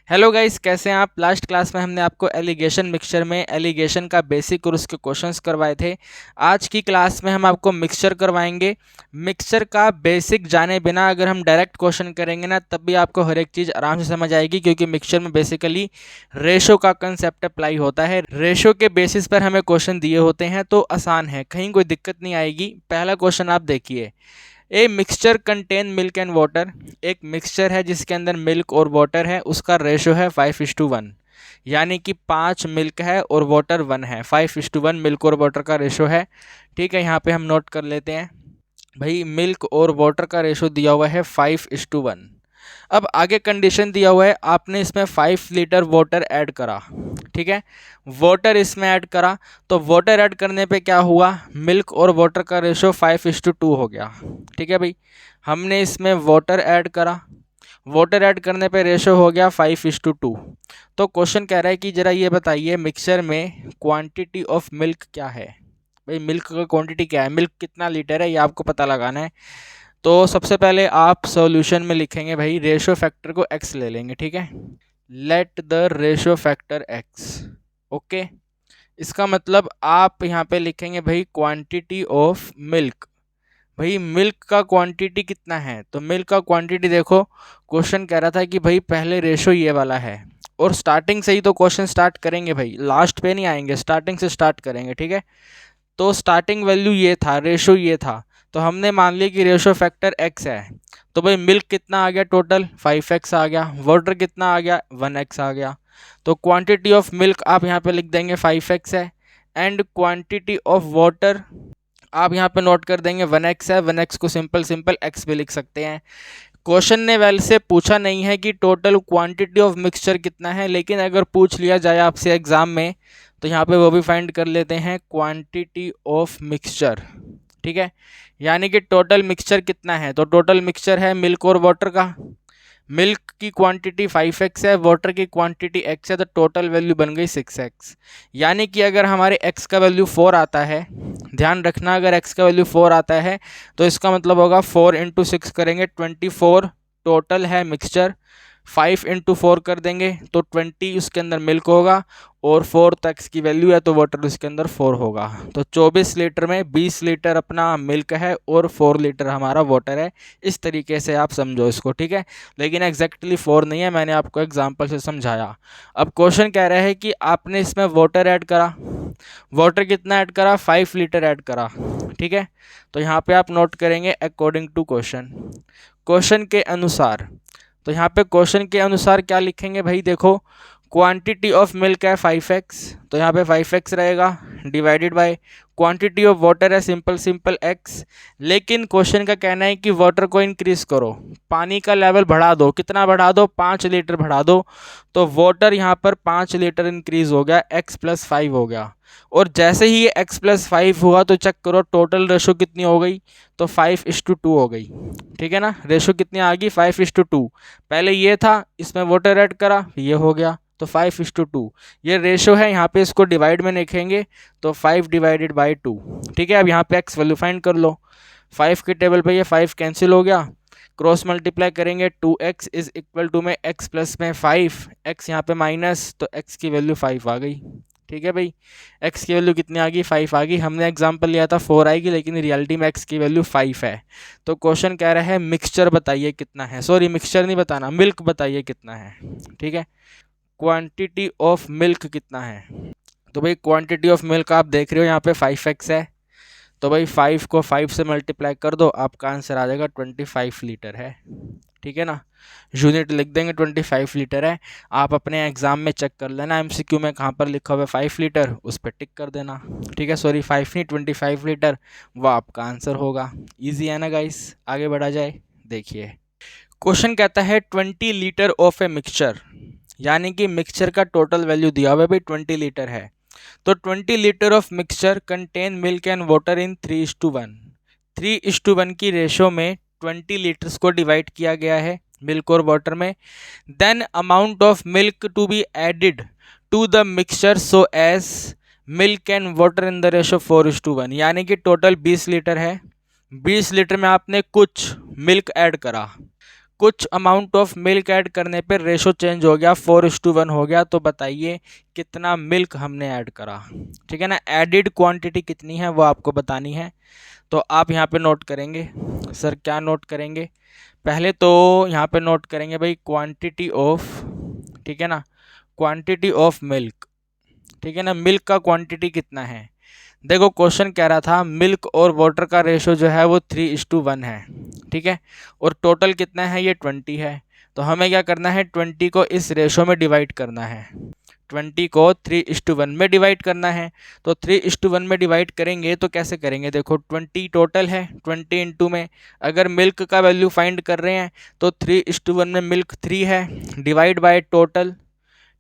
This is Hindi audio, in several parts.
हेलो गाइस, कैसे हैं आप। लास्ट क्लास में हमने आपको एलिगेशन मिक्सचर में एलिगेशन का बेसिक और उसके क्वेश्चंस करवाए थे। आज की क्लास में हम आपको मिक्सचर करवाएंगे। मिक्सचर का बेसिक जाने बिना अगर हम डायरेक्ट क्वेश्चन करेंगे ना, तब भी आपको हर एक चीज़ आराम से समझ आएगी, क्योंकि मिक्सचर में बेसिकली रेशो का कंसेप्ट अप्लाई होता है। रेशो के बेसिस पर हमें क्वेश्चन दिए होते हैं, तो आसान है, कहीं कोई दिक्कत नहीं आएगी। पहला क्वेश्चन आप देखिए, a mixture contain milk and water. एक मिक्सचर है जिसके अंदर मिल्क और वाटर है, उसका रेशो है 5:1, यानी कि 5 मिल्क है और वाटर 1 है। 5:1 मिल्क और वाटर का रेशो है। ठीक है, यहाँ पे हम नोट कर लेते हैं भाई, मिल्क और वाटर का रेशो दिया हुआ है 5:1। अब आगे कंडीशन दिया हुआ है, आपने इसमें 5 लीटर वाटर ऐड करा। ठीक है, वाटर इसमें ऐड करा, तो वाटर ऐड करने पे क्या हुआ, मिल्क और वाटर का रेशो 5:2 हो गया। ठीक है भाई, हमने इसमें वाटर ऐड करा, वाटर ऐड करने पे रेशो हो गया 5:2। तो क्वेश्चन कह रहा है कि जरा ये बताइए मिक्सचर में क्वांटिटी ऑफ मिल्क क्या है। भाई मिल्क का क्वांटिटी क्या है, मिल्क कितना लीटर है, ये आपको पता लगाना है। तो सबसे पहले आप सॉल्यूशन में लिखेंगे भाई, रेशो फैक्टर को x ले लेंगे। ठीक है, let the ratio factor x। Okay, इसका मतलब आप यहाँ पे लिखेंगे भाई क्वांटिटी ऑफ मिल्क। भाई मिल्क का क्वांटिटी कितना है, तो मिल्क का क्वांटिटी देखो, क्वेश्चन कह रहा था कि भाई पहले रेशो ये वाला है, और स्टार्टिंग से ही तो क्वेश्चन स्टार्ट करेंगे भाई, लास्ट पे नहीं आएंगे, स्टार्टिंग से स्टार्ट करेंगे। ठीक है, तो स्टार्टिंग वैल्यू ये था, रेशो ये था, तो हमने मान लिया कि रेशो फैक्टर x है। तो भाई मिल्क कितना आ गया, टोटल 5x आ गया, वाटर कितना आ गया, 1x आ गया। तो क्वांटिटी ऑफ मिल्क आप यहाँ पे लिख देंगे 5x है, एंड क्वांटिटी ऑफ वाटर आप यहाँ पे नोट कर देंगे 1x है। 1x को सिंपल सिंपल x भी लिख सकते हैं। क्वेश्चन ने वैसे पूछा नहीं है कि टोटल क्वांटिटी ऑफ मिक्सचर कितना है, लेकिन अगर पूछ लिया जाए आपसे एग्जाम में, तो यहाँ पे वो भी फाइंड कर लेते हैं, क्वांटिटी ऑफ मिक्सचर। ठीक है, यानी कि टोटल मिक्सचर कितना है, तो टोटल मिक्सचर है मिल्क और वाटर का। मिल्क की क्वांटिटी 5x है, वाटर की क्वांटिटी x है, तो टोटल वैल्यू बन गई 6x। यानी कि अगर हमारे x का वैल्यू 4 आता है, ध्यान रखना, अगर x का वैल्यू 4 आता है तो इसका मतलब होगा 4 × 6 करेंगे 24 टोटल है मिक्सचर। 5 × 4 कर देंगे तो 20 उसके अंदर मिल्क होगा, और 4 तक की वैल्यू है तो वाटर उसके अंदर 4 होगा। तो 24 लीटर में 20 लीटर अपना मिल्क है और 4 लीटर हमारा वाटर है। इस तरीके से आप समझो इसको। ठीक है, लेकिन एग्जैक्टली 4 नहीं है, मैंने आपको एग्जांपल से समझाया। अब क्वेश्चन कह रहा है कि आपने इसमें वाटर ऐड करा, वाटर कितना ऐड करा, 5 लीटर ऐड करा। ठीक है, तो यहाँ पे आप नोट करेंगे अकॉर्डिंग टू क्वेश्चन, क्वेश्चन के अनुसार। तो यहाँ पे क्वेश्चन के अनुसार क्या लिखेंगे भाई, देखो क्वांटिटी ऑफ मिल्क है 5x, तो यहाँ पे 5x रहेगा, divided by quantity of water है सिंपल सिंपल x। लेकिन क्वेश्चन का कहना है कि वाटर को इंक्रीज करो, पानी का लेवल बढ़ा दो, कितना बढ़ा दो, 5 लीटर बढ़ा दो। तो वाटर यहाँ पर 5 लीटर इंक्रीज हो गया, x+5 हो गया। और जैसे ही ये x+5 हुआ तो चेक करो टोटल रेशो कितनी हो गई, तो 5:2 हो गई। ठीक है ना, रेशो कितनी आ गई, 5:2। पहले ये था, इसमें वाटर ऐड करा, ये हो गया, तो 5:2 ये रेशो है। यहाँ पे इसको डिवाइड में लिखेंगे तो 5/2। ठीक है, अब यहाँ पे x वैल्यू फाइंड कर लो। 5 के टेबल पे ये 5 कैंसिल हो गया, क्रॉस मल्टीप्लाई करेंगे, 2x इज इक्वल टू में x प्लस में 5, x यहाँ पे माइनस, तो x की वैल्यू 5 आ गई। ठीक है भाई, x की वैल्यू कितनी आ गई, 5 आ गई। हमने एग्जांपल लिया था 4 आएगी, लेकिन रियलिटी में x की वैल्यू 5 है। तो क्वेश्चन कह रहा है मिक्सचर बताइए कितना है, सॉरी मिक्सचर नहीं बताना, मिल्क बताइए कितना है। ठीक है, क्वांटिटी ऑफ मिल्क कितना है, तो भाई क्वांटिटी ऑफ मिल्क आप देख रहे हो यहाँ पे 5x है, तो भाई 5 को 5 से मल्टीप्लाई कर दो, आपका आंसर आ जाएगा 25 लीटर है। ठीक है ना, यूनिट लिख देंगे 25 लीटर है। आप अपने एग्जाम में चेक कर लेना, एमसीक्यू में कहाँ पर लिखा हुआ है 5 लीटर, उस पर टिक कर देना। ठीक है, सॉरी 5 नहीं 25 लीटर, वह आपका आंसर होगा। ईजी है ना गाइस, आगे बढ़ा जाए। देखिए क्वेश्चन कहता है 20 लीटर ऑफ ए मिक्सचर, यानी कि मिक्सचर का टोटल वैल्यू दिया हुआ है भाई 20 लीटर है। तो 20 litre of mixture contain milk and water इन 3:1। 3:1 की रेशो में 20 लीटर्स को डिवाइड किया गया है मिल्क और वाटर में। Then amount of milk to be added to the mixture so as milk and water in the ratio 4:1, यानी कि टोटल 20 लीटर है। 20 लीटर में आपने कुछ मिल्क ऐड करा, कुछ अमाउंट ऑफ मिल्क ऐड करने पे रेशो चेंज हो गया, 4:1 हो गया। तो बताइए कितना मिल्क हमने ऐड करा, ठीक है ना। एडिड क्वांटिटी कितनी है वो आपको बतानी है। तो आप यहाँ पे नोट करेंगे, सर क्या नोट करेंगे, पहले तो यहाँ पे नोट करेंगे भाई क्वांटिटी ऑफ, ठीक है ना, क्वांटिटी ऑफ मिल्क, ठीक है ना। मिल्क का क्वांटिटी कितना है, देखो क्वेश्चन कह रहा था मिल्क और वाटर का रेशो जो है वो 3:1 है, ठीक है। और टोटल कितना है, ये 20 है। तो हमें क्या करना है, 20 को इस रेशो में डिवाइड करना है, 20 को 3:1 में डिवाइड करना है। तो 3:1 में डिवाइड करेंगे तो कैसे करेंगे, देखो 20 टोटल है, 20 इंटू में अगर मिल्क का वैल्यू फाइंड कर रहे हैं तो 3:1 में मिल्क 3 है, डिवाइड बाय टोटल,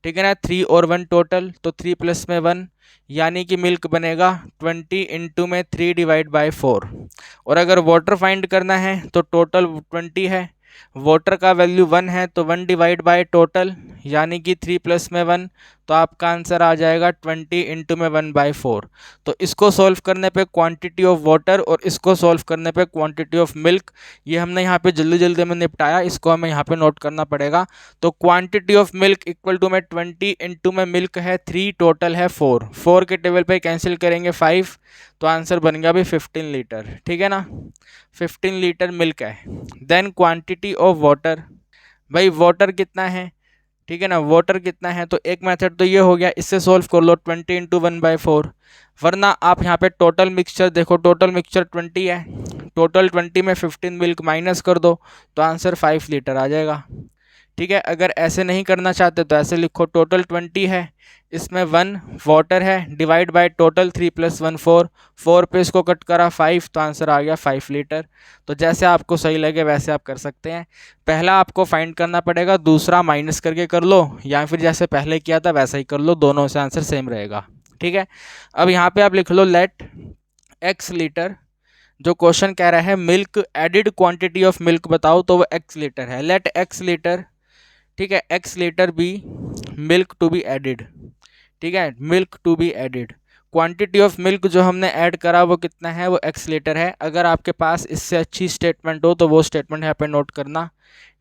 ठीक है ना, 3 और 1 टोटल, तो 3 प्लस में 1, यानी कि मिल्क बनेगा 20 इंटू में 3 डिवाइड बाय 4। और अगर वाटर फाइंड करना है तो टोटल 20 है, वाटर का वैल्यू 1 है, तो 1 डिवाइड बाय टोटल, यानी कि 3 प्लस में 1, तो आपका आंसर आ जाएगा 20 इंटू में 1/4। तो इसको सॉल्व करने पे क्वांटिटी ऑफ वाटर और इसको सॉल्व करने पे क्वांटिटी ऑफ मिल्क, ये हमने यहाँ पे जल्दी जल्दी में निपटाया, इसको हमें यहाँ पे नोट करना पड़ेगा। तो quantity of milk equal to में 20 इंटू में मिल्क है 3, टोटल है 4, 4 के टेबल पे कैंसिल करेंगे 5, तो आंसर बन गया भाई 15 लीटर, ठीक है ना, 15 लीटर मिल्क है। देन क्वांटिटी ऑफ वाटर, भाई वाटर कितना है, ठीक है ना, वाटर कितना है, तो एक मेथड तो ये हो गया, इससे सॉल्व कर लो 20 इंटू 1/4, वरना आप यहाँ पे टोटल मिक्सचर देखो, टोटल मिक्सचर 20 है, टोटल 20 में 15 मिल्क माइनस कर दो तो आंसर 5 लीटर आ जाएगा, ठीक है। अगर ऐसे नहीं करना चाहते तो ऐसे लिखो, टोटल 20 है, इसमें 1 वाटर है, डिवाइड बाय टोटल 3 + 1 4, 4 पे इसको कट करा 5, तो आंसर आ गया 5 लीटर। तो जैसे आपको सही लगे वैसे आप कर सकते हैं, पहला आपको फाइंड करना पड़ेगा, दूसरा माइनस करके कर लो, या फिर जैसे पहले किया था वैसा ही कर लो, दोनों से आंसर सेम रहेगा, ठीक है। अब यहाँ पे आप लिख लो लेट x लीटर, जो क्वेश्चन कह रहा है milk added quantity of milk बताओ, तो वो x लीटर है, लेट x लीटर, ठीक है, x litre be milk to be added, ठीक है, milk to be added, quantity of milk जो हमने ऐड करा वो कितना है, वो x लीटर है। अगर आपके पास इससे अच्छी स्टेटमेंट हो तो वो स्टेटमेंट यहाँ पे नोट करना,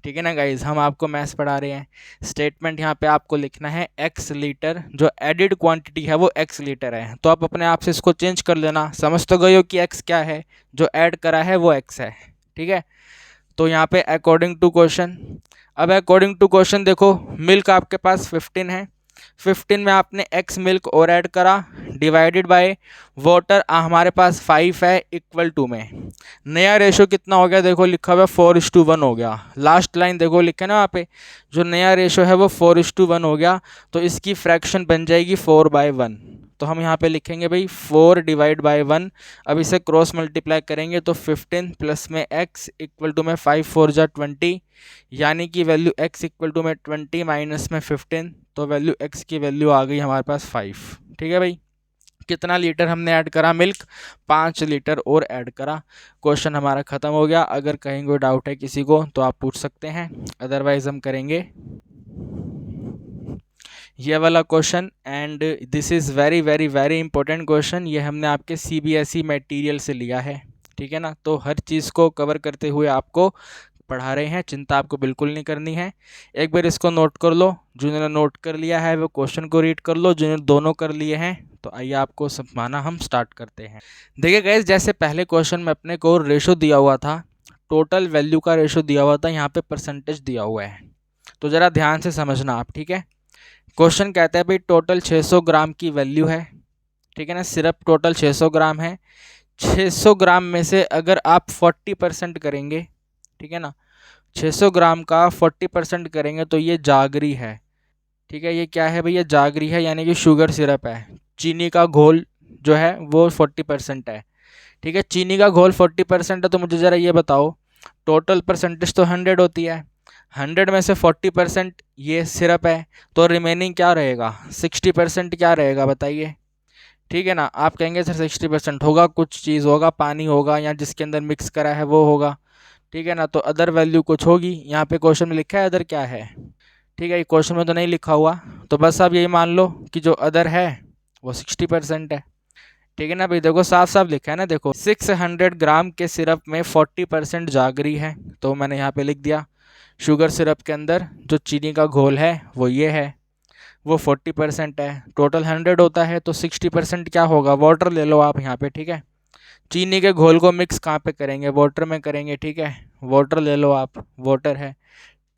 ठीक है ना गाइज, हम आपको मैथ्स पढ़ा रहे हैं। स्टेटमेंट यहाँ पे आपको लिखना है x लीटर, जो एडिड क्वांटिटी है वो x लीटर है, तो आप अपने आप से इसको चेंज कर लेना, समझ तो गए हो कि x क्या है, जो ऐड करा है वो x है, ठीक है। तो यहाँ पे अकॉर्डिंग टू क्वेश्चन, अब अकॉर्डिंग टू क्वेश्चन देखो मिल्क आपके पास 15 है, 15 में आपने x मिल्क और ऐड करा, डिवाइडेड बाय वाटर हमारे पास 5 है, इक्वल टू में नया रेशो कितना हो गया, देखो लिखा हुआ 4:1 हो गया, लास्ट लाइन देखो लिखा है ना वहाँ पे, जो नया रेशो है वो 4:1 हो गया, तो इसकी फ्रैक्शन बन जाएगी 4/1। तो हम यहाँ पे लिखेंगे भाई 4 डिवाइड बाय 1, अब इसे क्रॉस मल्टीप्लाई करेंगे तो 15 प्लस में x इक्वल टू में 5 4 जा 20, यानी कि वैल्यू x इक्वल टू में 20 माइनस में 15, तो वैल्यू x की वैल्यू आ गई हमारे पास 5, ठीक है भाई। कितना लीटर हमने ऐड करा मिल्क, 5 लीटर और ऐड करा। क्वेश्चन हमारा ख़त्म हो गया, अगर कहीं कोई डाउट है किसी को तो आप पूछ सकते हैं, अदरवाइज हम करेंगे ये वाला question, and this is very very very important question, ये हमने आपके CBSE मटेरियल से लिया है, ठीक है ना। तो हर चीज़ को कवर करते हुए आपको पढ़ा रहे हैं, चिंता आपको बिल्कुल नहीं करनी है। एक बार इसको नोट कर लो, जिन्होंने नोट कर लिया है वो क्वेश्चन को रीड कर लो, जिन्होंने दोनों कर लिए हैं तो आइए आपको समझाना हम स्टार्ट करते हैं। देखिए गाइस, जैसे पहले क्वेश्चन में अपने को रेशो दिया हुआ था, टोटल वैल्यू का रेशो दिया हुआ था, यहाँ पे परसेंटेज दिया हुआ है, तो ज़रा ध्यान से समझना आप, ठीक है। क्वेश्चन कहता है भाई टोटल 600 ग्राम की वैल्यू है, ठीक है ना, सिर्फ टोटल 600 ग्राम है, 600 ग्राम में से अगर आप 40% करेंगे, ठीक है ना, 600 ग्राम का 40% करेंगे तो ये जागरी है, ठीक है, ये क्या है भैया, जागरी है, यानी कि शुगर सिरप है, चीनी का घोल जो है वो 40% है, ठीक है, चीनी का घोल 40% है। तो मुझे ज़रा ये बताओ, टोटल परसेंटेज तो 100 होती है, 100 में से 40% ये सिरप है, तो रिमेनिंग क्या रहेगा, 60% क्या रहेगा बताइए, ठीक है ना। आप कहेंगे सर 60% होगा, कुछ चीज़ होगा, पानी होगा, या जिसके अंदर मिक्स करा है वो होगा, ठीक है ना। तो अदर वैल्यू कुछ होगी, यहाँ पे क्वेश्चन में लिखा है अदर क्या है, ठीक है, ये क्वेश्चन में तो नहीं लिखा हुआ, तो बस आप यही मान लो कि जो अदर है वो 60% है, ठीक है ना भाई। देखो साफ साफ लिखा है ना, देखो 600 ग्राम के सिरप में 40% जागरी है, तो मैंने यहाँ पे लिख दिया, शुगर सिरप के अंदर जो चीनी का घोल है वो ये है, वो 40% है। टोटल 100 होता है तो 60% क्या होगा, वाटर ले लो आप यहाँ पे, ठीक है। चीनी के घोल को मिक्स कहाँ पे करेंगे, वाटर में करेंगे, ठीक है। वाटर ले लो आप, वाटर है।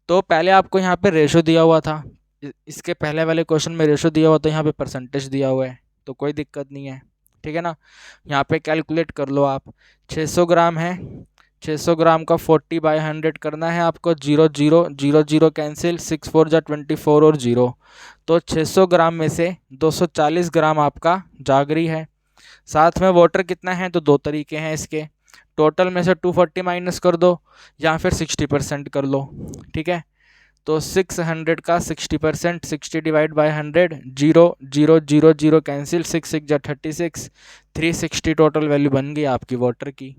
तो पहले आपको यहाँ पे रेशो दिया हुआ था, इसके पहले वाले क्वेश्चन में रेशो दिया हुआ, तो यहाँ पे परसेंटेज दिया हुआ है, तो कोई दिक्कत नहीं है, ठीक है ना। यहाँ पे कैलकुलेट कर लो आप, 600 ग्राम है, 600 ग्राम का 40/100 करना है आपको। 0 0 0 0 कैंसिल, 6 4 जा 24 और 0, तो 600 ग्राम में से 240 ग्राम आपका जागरी है। साथ में वाटर कितना है, तो दो तरीके हैं इसके, टोटल में से 240 माइनस कर दो या फिर 60% कर लो, ठीक है। तो 600 का 60%, 60 डिवाइड बाई 100, 0 0 0 0 कैंसिल, 6 6 जा 36, 360 टोटल वैल्यू बन गई आपकी वाटर की।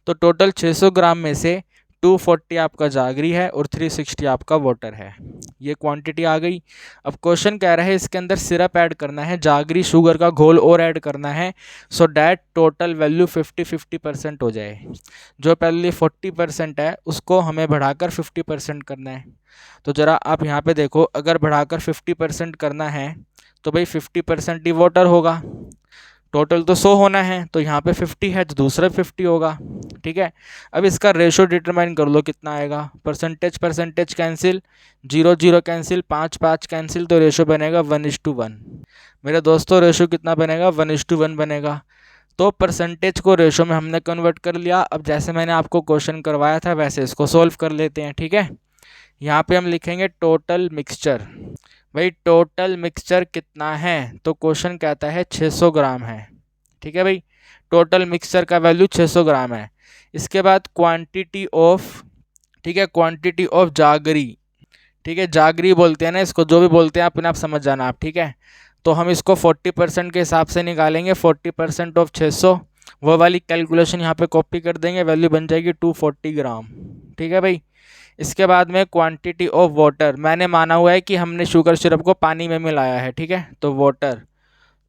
तो टोटल 600 ग्राम में से 240 आपका जागरी है और 360 आपका वाटर है, ये क्वांटिटी आ गई। अब क्वेश्चन कह रहा है इसके अंदर सिरप ऐड करना है, जागरी शुगर का घोल और ऐड करना है, सो डैट टोटल वैल्यू 50-50% हो जाए। जो पहले 40% है उसको हमें बढ़ाकर 50% करना है। तो ज़रा आप यहाँ पे देखो, अगर बढ़ाकर 50% करना है तो भाई 50% ही वाटर होगा, टोटल तो 100 होना है, तो यहाँ पे 50 है तो दूसरा 50 होगा, ठीक है। अब इसका रेशो डिटरमाइन कर लो कितना आएगा, percentage percentage cancel, 0 0 cancel, 5 5 cancel, तो रेशो बनेगा 1:1। मेरे दोस्तों रेशो कितना बनेगा, 1:1 बनेगा। तो परसेंटेज को रेशो में हमने कन्वर्ट कर लिया। अब जैसे मैंने आपको क्वेश्चन करवाया था वैसे इसको सोल्व कर लेते हैं, ठीक है। यहाँ पे हम लिखेंगे टोटल मिक्सचर, भाई टोटल मिक्सचर कितना है, तो क्वेश्चन कहता है 600 ग्राम है, ठीक है भाई। टोटल मिक्सचर का वैल्यू 600 ग्राम है। इसके बाद क्वांटिटी ऑफ, ठीक है, क्वांटिटी ऑफ जागरी, ठीक है, जागरी बोलते हैं ना इसको, जो भी बोलते हैं अपने आप समझ जाना आप, ठीक है। तो हम इसको 40% के हिसाब से निकालेंगे, 40% ऑफ 600, वो वाली कैलकुलेशन यहाँ पे कॉपी कर देंगे, वैल्यू बन जाएगी 240 ग्राम, ठीक है भाई। इसके बाद में क्वांटिटी ऑफ वाटर, मैंने माना हुआ है कि हमने शुगर सिरप को पानी में मिलाया है, ठीक है, तो वाटर,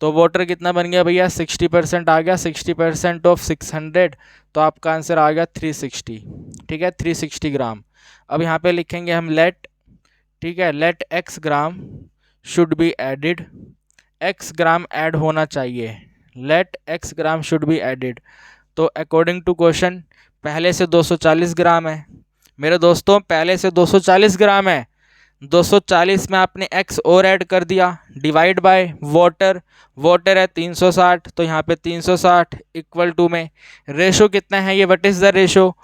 तो वाटर कितना बन गया भैया, 60% आ गया, 60% ऑफ 600, तो आपका आंसर आ गया 360, ठीक है, 360 ग्राम। अब यहाँ पे लिखेंगे हम लेट, ठीक है, let x gram should be added, x gram add होना चाहिए, let x gram should be added. तो अकॉर्डिंग टू क्वेश्चन पहले से 240 ग्राम है मेरे दोस्तों, पहले से 240 ग्राम है, 240 में आपने x और ऐड कर दिया, डिवाइड बाय वाटर, वाटर है 360, तो यहाँ पे 360 इक्वल टू में रेशो कितना है ये, व्हाट इज़ द रेशो,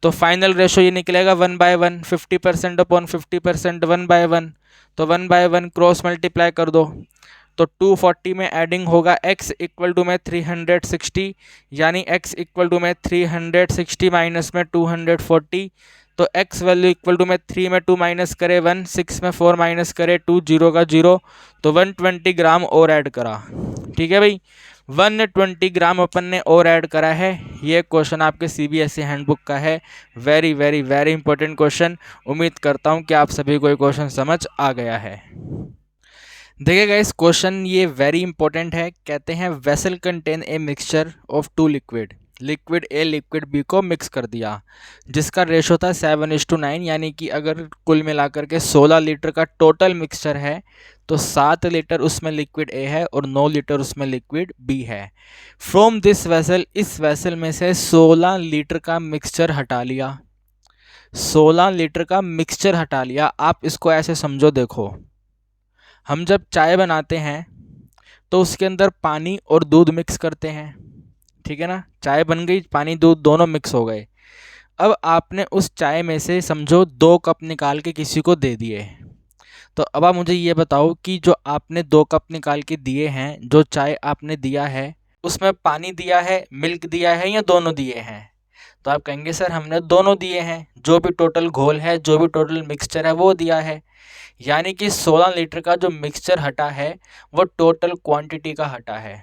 तो फाइनल रेशो ये निकलेगा 1/1, 50% अपॉन 50%, 1/1, तो 1/1 क्रॉस मल्टीप्लाई कर दो, तो 240 में एडिंग होगा x इक्वल टू में 360, यानी x इक्वल टू में 360 माइनस में 240, तो x वैल्यू इक्वल टू में 3 में 2 माइनस करे 1, 6 में 4 माइनस करे 2, 0 का 0, तो 120 ग्राम और ऐड करा, ठीक है भाई, 120 ग्राम अपन ने और ऐड करा है। ये क्वेश्चन आपके CBSE हैंडबुक का है, very very very important question. उम्मीद करता हूँ कि आप सभी को ये क्वेश्चन समझ आ गया है। देखिएगा इस क्वेश्चन ये वेरी इंपॉर्टेंट है, कहते हैं vessel contain a mixture of 2 liquid, liquid A liquid B को मिक्स कर दिया, जिसका रेशो था 7:9, यानी कि अगर कुल मिलाकर के 16 लीटर का टोटल मिक्सचर है तो 7 लीटर उसमें लिक्विड ए है और 9 लीटर उसमें लिक्विड बी है। फ्रॉम दिस वेसल, इस वेसल में से 16 लीटर का मिक्सचर हटा लिया, 16 लीटर का मिक्सचर हटा लिया। आप इसको ऐसे समझो, देखो हम जब चाय बनाते हैं तो उसके अंदर पानी और दूध मिक्स करते हैं, ठीक है ना, चाय बन गई, पानी दूध दोनों मिक्स हो गए। अब आपने उस चाय में से समझो 2 कप निकाल के किसी को दे दिए, तो अब आप मुझे ये बताओ कि जो आपने 2 कप निकाल के दिए हैं, जो चाय आपने दिया है उसमें पानी दिया है, मिल्क दिया है, या दोनों दिए हैं, तो आप कहेंगे सर हमने दोनों दिए हैं, जो भी टोटल घोल है, जो भी टोटल मिक्सचर है वो दिया है, यानी कि 16 लीटर का जो मिक्सचर हटा है वो टोटल क्वांटिटी का हटा है।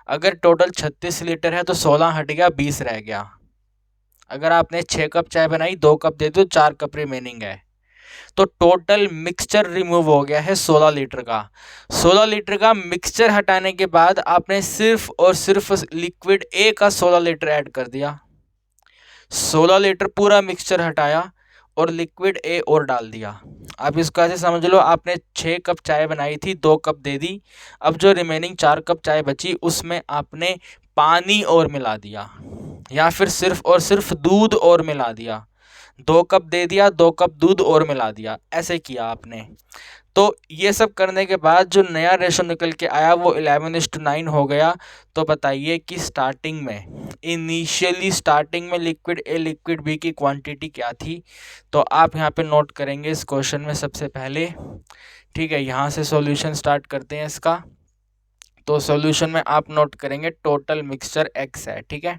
अगर टोटल 36 लीटर है तो 16 हट गया, 20 रह गया। अगर आपने 6 कप चाय बनाई, 2 कप दे दो, 4 कप रिमेनिंग है, तो टोटल मिक्सचर रिमूव हो गया है 16 लीटर का। 16 लीटर का मिक्सचर हटाने के बाद आपने सिर्फ और सिर्फ लिक्विड ए का 16 लीटर ऐड कर दिया, 16 लीटर पूरा मिक्सचर हटाया और लिक्विड ए और डाल दिया। आप इसको ऐसे समझ लो, आपने 6 कप चाय बनाई थी, 2 कप दे दी। अब जो रिमेनिंग 4 कप चाय बची उसमें आपने पानी और मिला दिया, या फिर सिर्फ और सिर्फ दूध और मिला दिया। 2 कप दे दिया, 2 कप दूध और मिला दिया, ऐसे किया आपने। तो ये सब करने के बाद जो नया रेशो निकल के आया वो 11:9 हो गया। तो बताइए कि स्टार्टिंग में, इनिशियली स्टार्टिंग में लिक्विड ए लिक्विड बी की क्वांटिटी क्या थी। तो आप यहाँ पे नोट करेंगे इस क्वेश्चन में सबसे पहले, ठीक है। यहाँ से सॉल्यूशन स्टार्ट करते हैं इसका। तो सॉल्यूशन में आप नोट करेंगे टोटल मिक्सचर x है, ठीक है।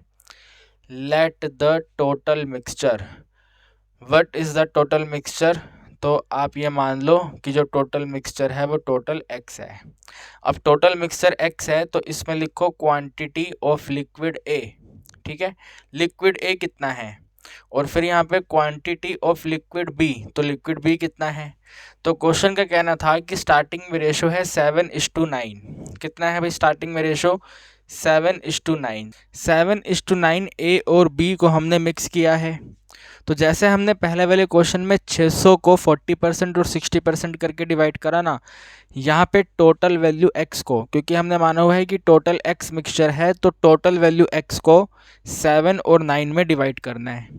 Let the total mixture, what is the total mixture. तो आप ये मान लो कि जो टोटल मिक्सचर है वो टोटल x है। अब टोटल मिक्सचर x है तो इसमें लिखो क्वांटिटी ऑफ लिक्विड A, ठीक है। लिक्विड A कितना है, और फिर यहाँ पे क्वांटिटी ऑफ लिक्विड B, तो लिक्विड B कितना है। तो क्वेश्चन का कहना था कि स्टार्टिंग में रेशो है 7:9। कितना है भाई स्टार्टिंग में रेशो, 7:9। 7:9 A और B को हमने मिक्स किया है। तो जैसे हमने पहले वाले क्वेश्चन में 600 को 40% और 60% करके डिवाइड करा ना, यहाँ पे टोटल वैल्यू x को, क्योंकि हमने माना हुआ है कि टोटल x मिक्सचर है, तो टोटल वैल्यू x को 7 और 9 में डिवाइड करना है।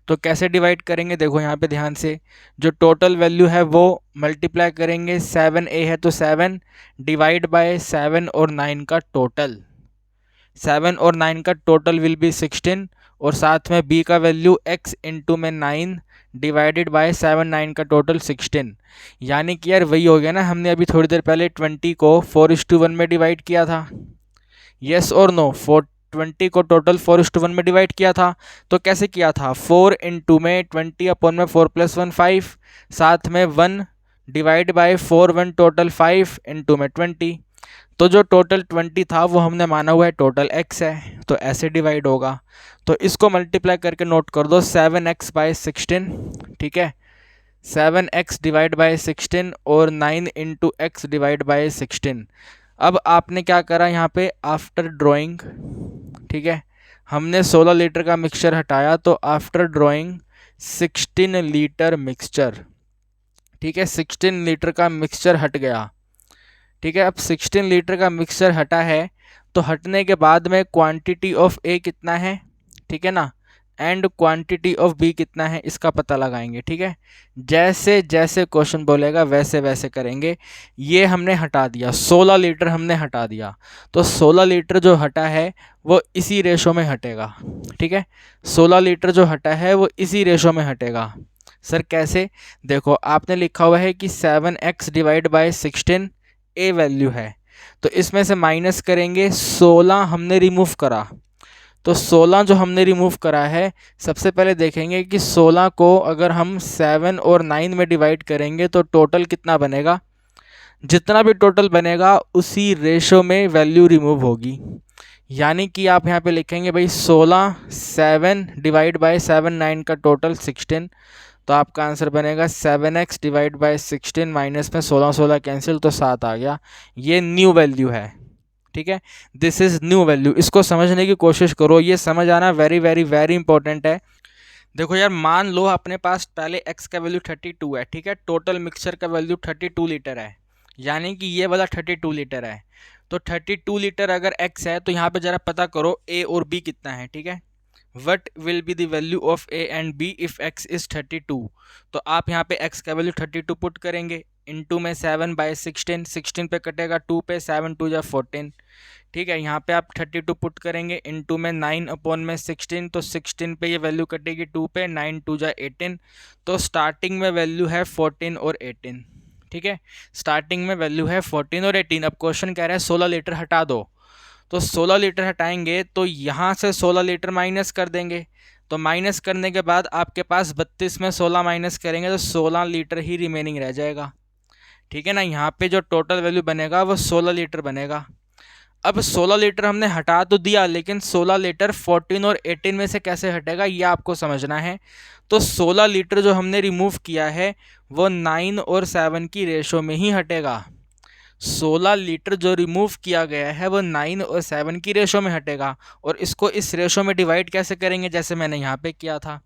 तो कैसे डिवाइड करेंगे, देखो यहाँ पे ध्यान से, जो टोटल वैल्यू है वो मल्टीप्लाई करेंगे, 7a है तो 7 डिवाइड बाय 7 और 9 का टोटल, 7 और 9 का टोटल विल बी 16, और साथ में b का वैल्यू x इंटू में 9 डिवाइडेड बाय 7 9 का टोटल 16। यानी कि यार वही हो गया ना, हमने अभी थोड़ी देर पहले 20 को 4:1 में डिवाइड किया था, यस और नो। 20 को टोटल 4:1 में डिवाइड किया था। तो कैसे किया था, 4 इंटू में 20 अपॉन में 4 + 1 5, साथ में 1 डिवाइड बाय 4 1 टोटल 5 इंटू में 20। तो जो टोटल 20 था वो हमने माना हुआ है टोटल x है, तो ऐसे डिवाइड होगा। तो इसको मल्टीप्लाई करके नोट कर दो, 7x/16, ठीक है। 7x डिवाइड बाय 16 और 9 इंटू एक्स डिवाइड बाय 16। अब आपने क्या करा यहाँ पे, आफ्टर ड्राइंग, ठीक है, हमने 16 लीटर का मिक्सचर हटाया, तो आफ्टर ड्राइंग 16 लीटर मिक्सचर, ठीक है, 16 लीटर का मिक्सचर हट गया, ठीक है। अब 16 लीटर का मिक्सचर हटा है, तो हटने के बाद में क्वांटिटी ऑफ ए कितना है, ठीक है ना, एंड क्वांटिटी ऑफ बी कितना है, इसका पता लगाएंगे, ठीक है। जैसे जैसे क्वेश्चन बोलेगा वैसे वैसे करेंगे। ये हमने हटा दिया, 16 लीटर हमने हटा दिया, तो 16 लीटर जो हटा है वो इसी रेशो में हटेगा, ठीक है। 16 लीटर जो हटा है वो इसी रेशो में हटेगा। सर कैसे, देखो आपने लिखा हुआ है कि 7x divide by 16 A value है, तो इसमें से माइनस करेंगे, 16 हमने रिमूव करा, तो 16 जो हमने रिमूव करा है, सबसे पहले देखेंगे कि 16 को अगर हम 7 और 9 में डिवाइड करेंगे तो टोटल कितना बनेगा। जितना भी टोटल बनेगा उसी रेशो में वैल्यू रिमूव होगी। यानी कि आप यहाँ पे लिखेंगे भाई 16 7 डिवाइड बाय 7 9 का टोटल 16, तो आपका आंसर बनेगा 7x डिवाइड बाय 16 माइनस में 16 16 कैंसिल, तो 7 आ गया। ये न्यू वैल्यू है, ठीक है, दिस इज न्यू वैल्यू। इसको समझने की कोशिश करो, ये समझ आना वेरी वेरी वेरी इंपॉर्टेंट है। देखो यार, मान लो अपने पास पहले x का वैल्यू 32 है, ठीक है, टोटल मिक्सचर का वैल्यू 32 लीटर है, यानी कि ये वाला 32 लीटर है। तो 32 लीटर अगर x है, तो यहाँ पे जरा पता करो a और b कितना है, ठीक है। What will be the value of a and b if x is 32। तो आप यहाँ पे x का वैल्यू 32 पुट करेंगे, इंटू में 7/16, 16 पे कटेगा 2 पे, 7 2 जा 14, ठीक है। यहाँ पे आप 32 पुट करेंगे, इंटू में 9 अपॉन में 16, तो 16 पे ये वैल्यू कटेगी 2 पे, 9 2 जा 18, तो स्टार्टिंग में वैल्यू है 14 और 18, ठीक है। स्टार्टिंग में वैल्यू है 14 और 18। अब क्वेश्चन कह रहा है 16 लीटर हटा दो, तो 16 लीटर हटाएंगे तो यहाँ से 16 लीटर माइनस कर देंगे, तो माइनस करने के बाद आपके पास 32 में 16 माइनस करेंगे तो 16 लीटर ही रिमेनिंग रह जाएगा, ठीक है ना। यहाँ पे जो टोटल वैल्यू बनेगा वो 16 लीटर बनेगा। अब 16 लीटर हमने हटा तो दिया, लेकिन 16 लीटर 14 और 18 में से कैसे हटेगा ये आपको समझना है। तो 16 लीटर जो हमने रिमूव किया है वो 9 और 7 की रेशो में ही हटेगा। 16 लीटर जो रिमूव किया गया है वो 9 और 7 की रेशो में हटेगा, और इसको इस रेशो में डिवाइड कैसे करेंगे, जैसे मैंने यहाँ पे किया था।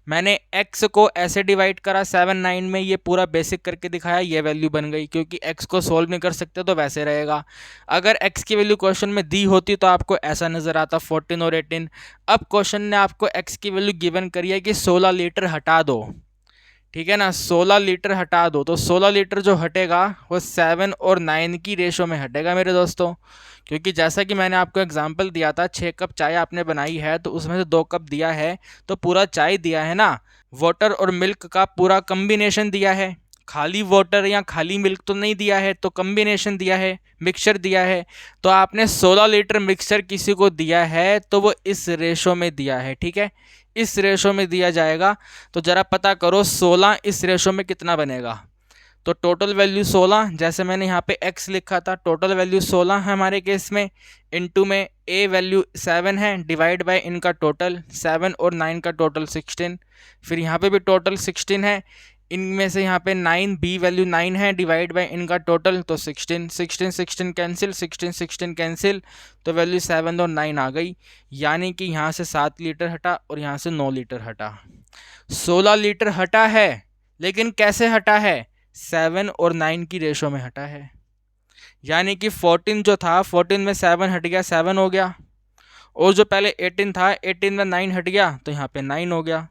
मैंने x को ऐसे डिवाइड करा 7 9 में, ये पूरा बेसिक करके दिखाया, ये वैल्यू बन गई, क्योंकि x को सोल्व नहीं कर सकते तो वैसे रहेगा। अगर x की वैल्यू क्वेश्चन में दी होती तो आपको ऐसा नज़र आता 14 और 18। अब क्वेश्चन ने आपको x की वैल्यू गिवन करी है कि 16 लीटर हटा दो, ठीक है ना, 16 लीटर हटा दो, तो 16 लीटर जो हटेगा वो 7 और 9 की रेशो में हटेगा मेरे दोस्तों। क्योंकि जैसा कि मैंने आपको एग्जांपल दिया था, 6 कप चाय आपने बनाई है तो उसमें से 2 कप दिया है तो पूरा चाय दिया है ना, वाटर और मिल्क का पूरा कम्बिनेशन दिया है, खाली वाटर या खाली मिल्क तो नहीं दिया है, तो कम्बिनेशन दिया है, मिक्सचर दिया है। तो आपने 16 लीटर मिक्सचर किसी को दिया है तो वो इस रेशो में दिया है, ठीक है, इस रेशो में दिया जाएगा। तो ज़रा पता करो 16 इस रेशो में कितना बनेगा। तो टोटल वैल्यू 16, जैसे मैंने यहाँ पे x लिखा था, टोटल वैल्यू 16 है हमारे केस में, इनटू में a वैल्यू 7 है, डिवाइड बाय इनका टोटल 7 और 9 का टोटल 16, फिर यहाँ पे भी टोटल 16 है, इनमें से यहाँ पे 9 b वैल्यू 9 है, डिवाइड बाय इनका टोटल तो 16 16 16 कैंसिल, 16 16 कैंसिल, तो वैल्यू 7 और 9 आ गई। यानी कि यहाँ से 7 लीटर हटा और यहाँ से 9 लीटर हटा। 16 लीटर हटा है, लेकिन कैसे हटा है, 7 और 9 की रेशो में हटा है। यानी कि 14 जो था, 14 में 7 हट गया, 7 हो गया, और जो पहले 18 था, 18 में 9 हट गया तो यहाँ पे 9 हो गया,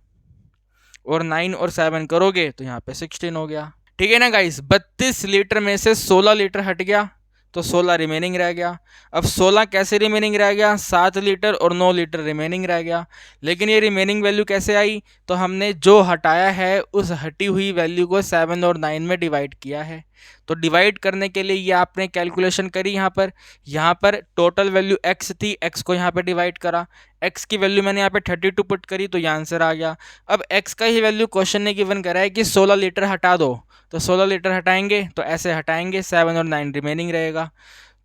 और 9 और 7 करोगे तो यहाँ पे 16 हो गया। ठीक है ना गाइस, 32 लीटर में से 16 लीटर हट गया तो 16 रिमेनिंग रह गया। अब 16 कैसे रिमेनिंग रह गया, 7 लीटर और 9 लीटर रिमेनिंग रह गया। लेकिन ये रिमेनिंग वैल्यू कैसे आई, तो हमने जो हटाया है उस हटी हुई वैल्यू को 7 और 9 में डिवाइड किया है। तो डिवाइड करने के लिए ये आपने कैलकुलेशन करी, यहाँ पर टोटल वैल्यू x थी, x को यहाँ पे डिवाइड करा, x की वैल्यू मैंने यहाँ पे 32 पुट करी तो ये आंसर आ गया। अब x का ही वैल्यू क्वेश्चन ने गिवन करा है कि 16 लीटर हटा दो, तो 16 लीटर हटाएंगे तो ऐसे हटाएंगे, 7 और 9 रिमेनिंग रहेगा।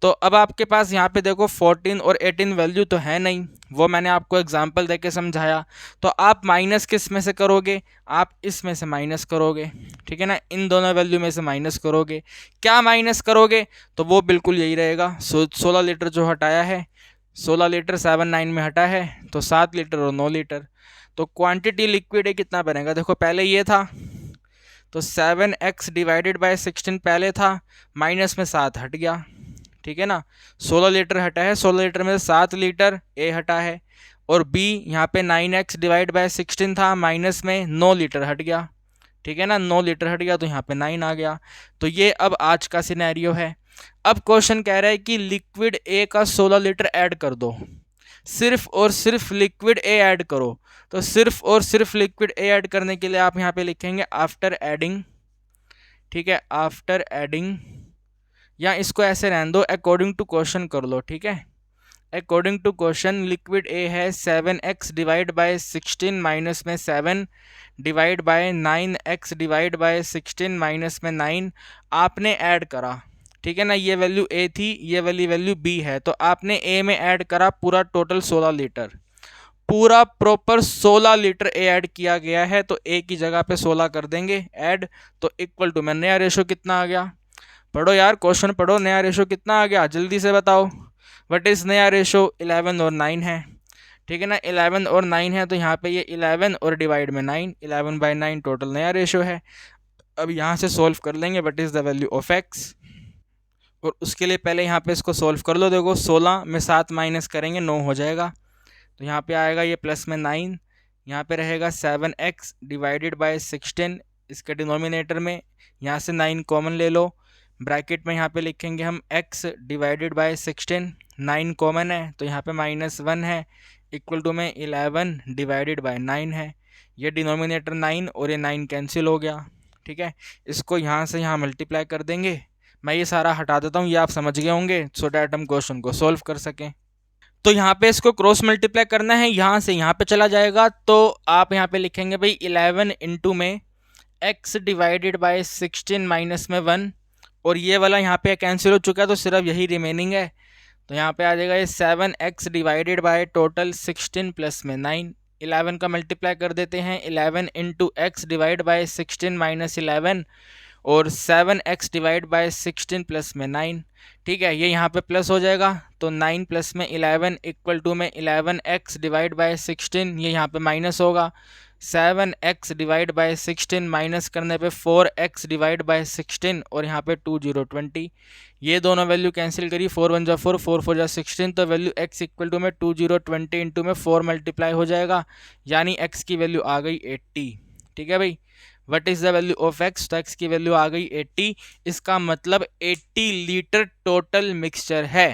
तो अब आपके पास यहाँ पे देखो 14 और 18 वैल्यू तो है नहीं, वो मैंने आपको एग्जांपल देके समझाया। तो आप माइनस किस में से करोगे, आप इसमें से माइनस करोगे, ठीक है ना, इन दोनों वैल्यू में से माइनस करोगे। क्या माइनस करोगे, तो वो बिल्कुल यही रहेगा। 16 लीटर जो हटाया है, 16 लीटर 7 9 में हटा है तो 7 लीटर और 9 लीटर। तो क्वांटिटी लिक्विड है कितना बनेगा, देखो पहले ये था तो 7x डिवाइडेड बाय 16 पहले था, माइनस में 7 हट गया, ठीक है ना, 16 लीटर हटा है, 16 लीटर में 7 लीटर a हटा है, और b यहाँ पे 9x डिवाइड बाय 16 था, माइनस में 9 लीटर हट गया, ठीक है ना, 9 लीटर हट गया तो यहाँ पे 9 आ गया। तो ये अब आज का सिनेरियो है। अब क्वेश्चन कह रहा है कि लिक्विड a का 16 लीटर ऐड कर दो, सिर्फ और सिर्फ लिक्विड ए ऐड करो। तो सिर्फ और सिर्फ लिक्विड ए ऐड करने के लिए आप यहाँ पे लिखेंगे आफ्टर एडिंग, ठीक है, आफ्टर एडिंग, या इसको ऐसे रहने दो, अकॉर्डिंग टू क्वेश्चन कर लो, ठीक है। According to question liquid A है 7x डिवाइड बाय 16 माइनस में 7 divide by 9x divide by 16 minus में 9, आपने ऐड करा, ठीक है ना, ये वैल्यू a थी, ये वाली वैल्यू b है, तो आपने a में ऐड करा पूरा टोटल 16 लीटर, पूरा प्रॉपर 16 लीटर a ऐड किया गया है। तो a की जगह पे 16 कर देंगे ऐड, तो इक्वल टू में नया रेशो कितना आ गया, पढ़ो यार क्वेश्चन पढ़ो, नया रेशो कितना आ गया जल्दी से बताओ। व्हाट इज नया रेशो, 11 और 9 है, ठीक है ना, 11 और 9 है, तो यहाँ पे ये 11 और डिवाइड में 9, 11 बाई 9 टोटल नया रेशो है। अब यहाँ से सॉल्व कर लेंगे what is the value of x, और उसके लिए पहले यहाँ पे इसको सॉल्व कर लो। देखो 16 में 7 माइनस करेंगे 9 हो जाएगा, तो यहाँ पे आएगा ये प्लस में 9, यहाँ पे रहेगा 7x डिवाइडेड बाय 16 इसके डिनोमिनेटर में, यहाँ से 9 कॉमन ले लो, ब्रैकेट में यहाँ पे लिखेंगे हम x डिवाइडेड बाय 16, 9 कॉमन है तो यहाँ पे -1 है, इक्वल टू में 11 डिवाइडेड बाय 9 है, ये डिनोमिनेटर 9 और ये 9 कैंसिल हो गया, ठीक है। इसको यहाँ से यहाँ मल्टीप्लाई कर देंगे, मैं ये सारा हटा देता हूँ, ये आप समझ गए होंगे, सो डैट हम क्वेश्चन को सॉल्व कर सकें। तो यहाँ पे इसको क्रॉस मल्टीप्लाई करना है, यहाँ से यहाँ पे चला जाएगा, तो आप यहाँ पे लिखेंगे भाई 11 इंटू में x डिवाइडेड बाय 16 माइनस में 1, और ये वाला यहाँ पे कैंसिल हो चुका है तो सिर्फ यही रिमेनिंग है, तो यहाँ पे आ जाएगा ये 7x divided by total 16 plus में 9, 11 का मल्टीप्लाई कर देते हैं, 11 into x divide by 16 minus 11, और 7x डिवाइड बाय 16 प्लस में 9, ठीक है, ये यहाँ पे प्लस हो जाएगा, तो 9 प्लस में 11 इक्वल टू में 11x डिवाइड बाय 16, ये यहाँ पे माइनस होगा, 7x डिवाइड बाय 16 माइनस करने पे 4x डिवाइड बाय 16 और यहाँ पे 2020, ये दोनों वैल्यू कैंसिल करी, 4 1 जा 4, 4 4 जा 16, तो वैल्यू x इक्वल टू में 2020 इंटू में 4 मल्टीप्लाई हो जाएगा, यानी x की वैल्यू आ गई 80। ठीक है भाई, what is the value of x, तो x की वैल्यू आ गई 80। इसका मतलब 80 लीटर टोटल मिक्सचर है।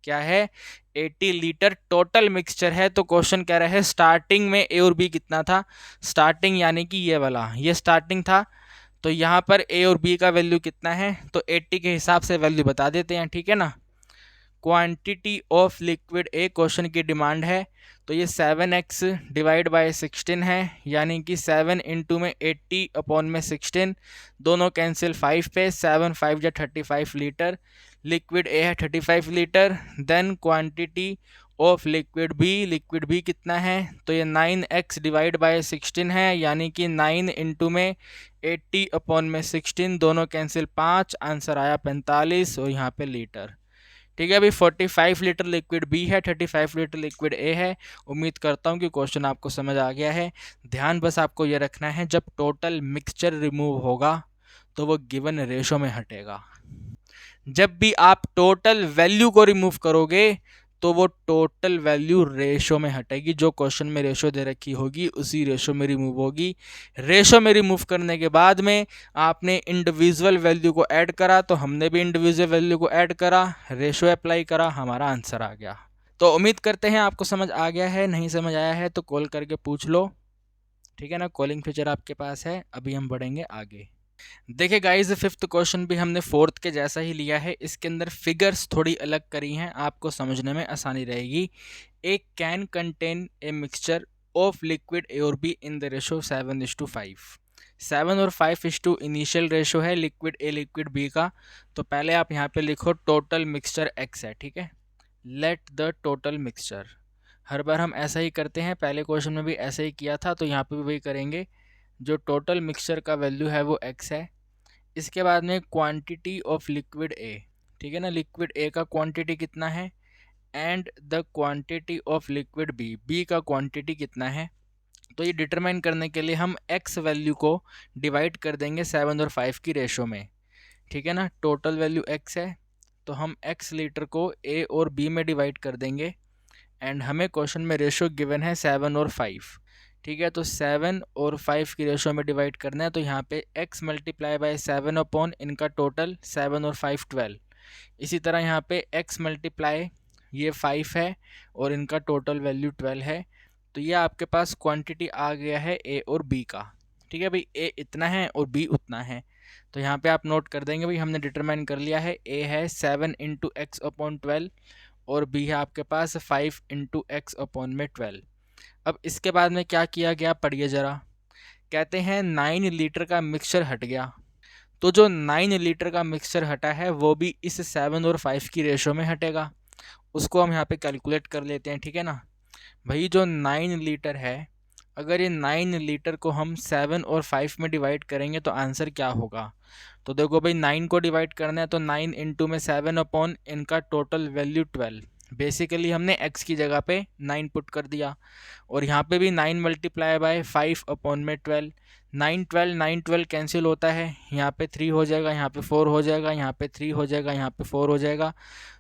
क्या है? 80 लीटर टोटल मिक्सचर है। तो क्वेश्चन कह रहा है स्टार्टिंग में ए और बी कितना था, स्टार्टिंग यानी कि ये वाला, ये स्टार्टिंग था, तो यहाँ पर ए और बी का वैल्यू कितना है, तो 80 के हिसाब से वैल्यू बता देते हैं, ठीक है ना। Quantity of liquid A question की डिमांड है, तो ये 7x डिवाइड बाय 16 है, यानी कि 7 इंटू में 80 अपॉन में 16, दोनों कैंसिल 5 पे, 7 5 या 35 लीटर, लिक्विड ए है 35 litre. Then quantity of liquid B कितना है, तो ये 9x डिवाइड बाय 16 है, यानी कि 9 इंटू में 80 अपॉन में 16, दोनों कैंसिल 5, आंसर आया 45 और यहाँ पे लीटर। ठीक है अभी 45 लीटर लिक्विड बी है, 35 लीटर लिक्विड ए है। उम्मीद करता हूँ कि क्वेश्चन आपको समझ आ गया है। ध्यान बस आपको ये रखना है, जब टोटल मिक्सचर रिमूव होगा तो वो गिवन रेशो में हटेगा। जब भी आप टोटल वैल्यू को रिमूव करोगे तो वो टोटल वैल्यू रेशो में हटेगी, जो क्वेश्चन में रेशो दे रखी होगी उसी रेशो में रिमूव होगी। रेशो में रिमूव करने के बाद में आपने इंडिविजुअल वैल्यू को ऐड करा, तो हमने भी इंडिविजुअल वैल्यू को ऐड करा, रेशो अप्लाई करा, हमारा आंसर आ गया। तो उम्मीद करते हैं आपको समझ आ गया है। नहीं समझ आया है तो कॉल करके पूछ लो, ठीक है ना, कॉलिंग फीचर आपके पास है। अभी हम बढ़ेंगे आगे। देखिए गाइस, फिफ्थ क्वेश्चन भी हमने फोर्थ के जैसा ही लिया है। इसके अंदर फिगर्स थोड़ी अलग करी हैं, आपको समझने में आसानी रहेगी। A can contain a mixture of liquid A और बी इन द रेशो 7:5। 7 और 5:2 इनिशियल रेशो है लिक्विड ए लिक्विड बी का। तो पहले आप यहाँ पे लिखो टोटल मिक्सचर एक्स है, ठीक है। लेट द टोटल मिक्सचर, हर बार हम ऐसा ही करते हैं, पहले क्वेश्चन में भी ऐसा ही किया था, तो यहाँ पे भी वही करेंगे। जो टोटल मिक्सचर का वैल्यू है वो x है। इसके बाद में क्वांटिटी ऑफ लिक्विड ए, ठीक है ना, लिक्विड ए का क्वांटिटी कितना है, and the quantity of liquid B का क्वांटिटी कितना है। तो ये डिटरमाइन करने के लिए हम x वैल्यू को डिवाइड कर देंगे 7 और 5 की रेशो में, ठीक है ना। टोटल वैल्यू x है, तो हम x लीटर को a और b में डिवाइड कर देंगे, एंड हमें क्वेश्चन में रेशो गिवन है 7 और 5, ठीक है। तो 7 और 5 की रेशो में डिवाइड करना है, तो यहाँ पे x मल्टीप्लाई बाय 7 अपॉन इनका टोटल 7 और 5 12। इसी तरह यहाँ पे x मल्टीप्लाई ये 5 है और इनका टोटल वैल्यू 12 है। तो ये आपके पास क्वांटिटी आ गया है a और b का, ठीक है भाई। a इतना है और b उतना है, तो यहाँ पे आप नोट कर देंगे भाई, हमने डिटरमाइन कर लिया है। a है 7 इंटू एक्स अपॉन 12 और b है आपके पास 5 इंटू एक्स अपॉन में 12। अब इसके बाद में क्या किया गया पढ़िए ज़रा। कहते हैं 9 लीटर का मिक्सचर हट गया, तो जो 9 लीटर का मिक्सचर हटा है वो भी इस 7 और 5 की रेशो में हटेगा। उसको हम यहाँ पे कैलकुलेट कर लेते हैं, ठीक है ना भाई। जो 9 लीटर है, अगर ये 9 लीटर को हम 7 और 5 में डिवाइड करेंगे तो आंसर क्या होगा। तो देखो भाई 9 को डिवाइड करना है, तो 9 इंटू में 7 अपॉन इनका टोटल वैल्यू 12। बेसिकली हमने x की जगह पे 9 पुट कर दिया, और यहाँ पे भी 9 मल्टीप्लाई बाय 5 अपॉन में 12। 9 12 कैंसिल होता है, यहाँ पे 3 हो जाएगा, यहाँ पे 4 हो जाएगा, यहाँ पे 3 हो जाएगा, यहाँ पे 4 हो जाएगा।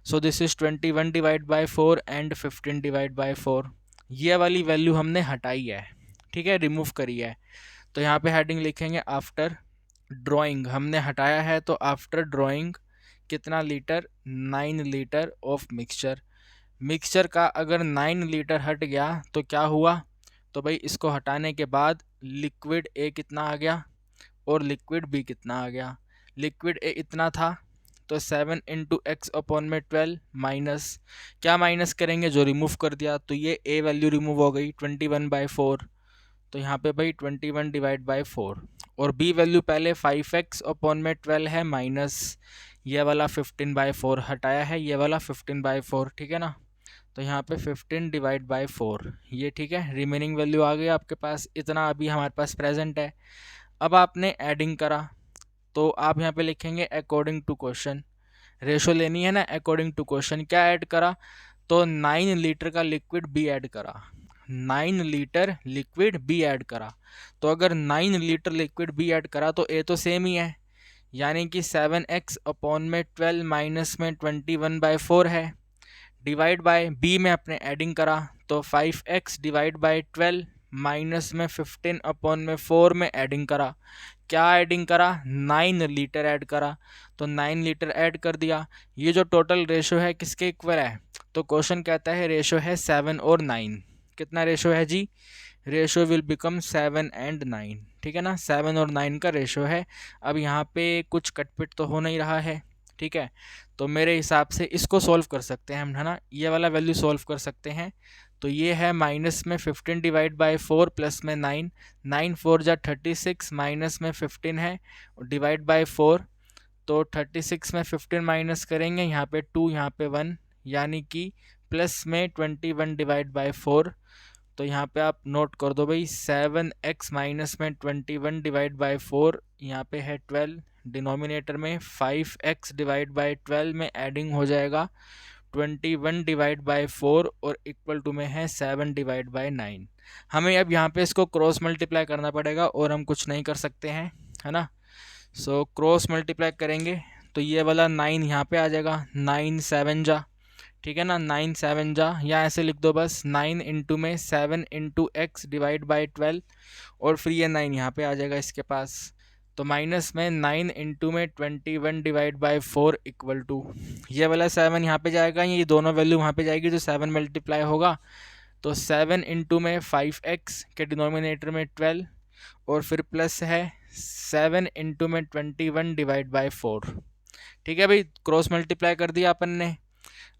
So this is 21 divide by 4 and 15 divide by 4। ये वाली वैल्यू हमने हटाई है, ठीक है, रिमूव करी है। तो यहाँ पे हेडिंग लिखेंगे आफ्टर ड्राइंग, हमने हटाया है, तो आफ्टर ड्राइंग कितना litre, 9 litre of mixture. Mixture का अगर 9 लीटर हट गया तो क्या हुआ, तो भाई इसको हटाने के बाद लिक्विड ए कितना आ गया और लिक्विड बी कितना आ गया। लिक्विड ए इतना था, तो 7 इंटू एक्स अपॉन में 12 माइनस, क्या माइनस करेंगे, जो रिमूव कर दिया, तो ये ए वैल्यू रिमूव हो गई 21/4। तो यहाँ पे भाई 21 डिवाइड बाय 4, और बी वैल्यू पहले 5x अपॉन में 12 है माइनस ये वाला 15/4 हटाया है, ये वाला 15/4, ठीक है ना। तो यहाँ पे 15 डिवाइड बाय 4 ये, ठीक है। रिमेनिंग वैल्यू आ गई आपके पास, इतना अभी हमारे पास प्रेजेंट है। अब आपने एडिंग करा, तो आप यहाँ पे लिखेंगे अकॉर्डिंग टू क्वेश्चन, रेशो लेनी है ना, अकॉर्डिंग टू क्वेश्चन क्या ऐड करा, तो 9 लीटर का लिक्विड बी ऐड करा, 9 लीटर लिक्विड बी ऐड करा। तो अगर 9 लीटर लिक्विड बी ऐड करा तो ए तो सेम ही है, यानी कि 7x अपॉन में 12 माइनस में 21/4 है, डिवाइड बाय बी में अपने एडिंग करा तो 5x डिवाइड बाय 12 माइनस में 15 अपॉन में 4 में एडिंग करा, क्या एडिंग करा, 9 लीटर ऐड करा, तो 9 लीटर ऐड कर दिया। ये जो टोटल रेशो है किसके इक्वल है, तो क्वेश्चन कहता है रेशो है 7 और 9, कितना रेशो है जी, रेशो विल बिकम 7 and 9, ठीक है ना, 7 और 9 का रेशो है। अब यहाँ पे कुछ कटपिट तो हो नहीं रहा है, ठीक है, तो मेरे हिसाब से इसको सॉल्व कर सकते हैं हम, है ना, ये वाला वैल्यू सॉल्व कर सकते हैं। तो ये है माइनस में 15 डिवाइड बाय 4 प्लस में 9, 9 4 जा 36, माइनस में 15 है डिवाइड बाय 4, तो 36 में 15 माइनस करेंगे, यहाँ पे 2 यहाँ पे 1, यानी कि प्लस में 21 डिवाइड बाय 4, तो यहाँ पे आप नोट कर दो भाई 7x माइनस में 21 डिवाइड बाय 4, यहाँ पे है 12, डिनोमिनेटर में 5x डिवाइड बाय 12 में एडिंग हो जाएगा 21 डिवाइड बाय 4 और इक्वल टू में है 7 डिवाइड बाय 9। हमें अब यहाँ पे इसको क्रॉस मल्टीप्लाई करना पड़ेगा और हम कुछ नहीं कर सकते हैं, है ना। सो क्रॉस मल्टीप्लाई करेंगे तो ये वाला 9 यहाँ पे आ जाएगा, 9 7 जा, ठीक है ना, 9 7 जा, या ऐसे लिख दो बस 9 इंटू में 7 इंटू एक्स डिवाइड बाई 12, और फिर ये 9 यहाँ पे आ जाएगा इसके पास, तो माइनस में 9 इंटू में 21 डिवाइड बाई 4 इक्वल टू, ये वाला 7 यहाँ पे जाएगा, ये दोनों वैल्यू वहाँ पे जाएगी तो 7 मल्टीप्लाई होगा, तो 7 इंटू में 5x के डिनोमिनेटर में 12, और फिर प्लस है 7 इंटू में 21 डिवाइड बाई 4, ठीक है भाई, क्रॉस मल्टीप्लाई कर दिया अपन ने।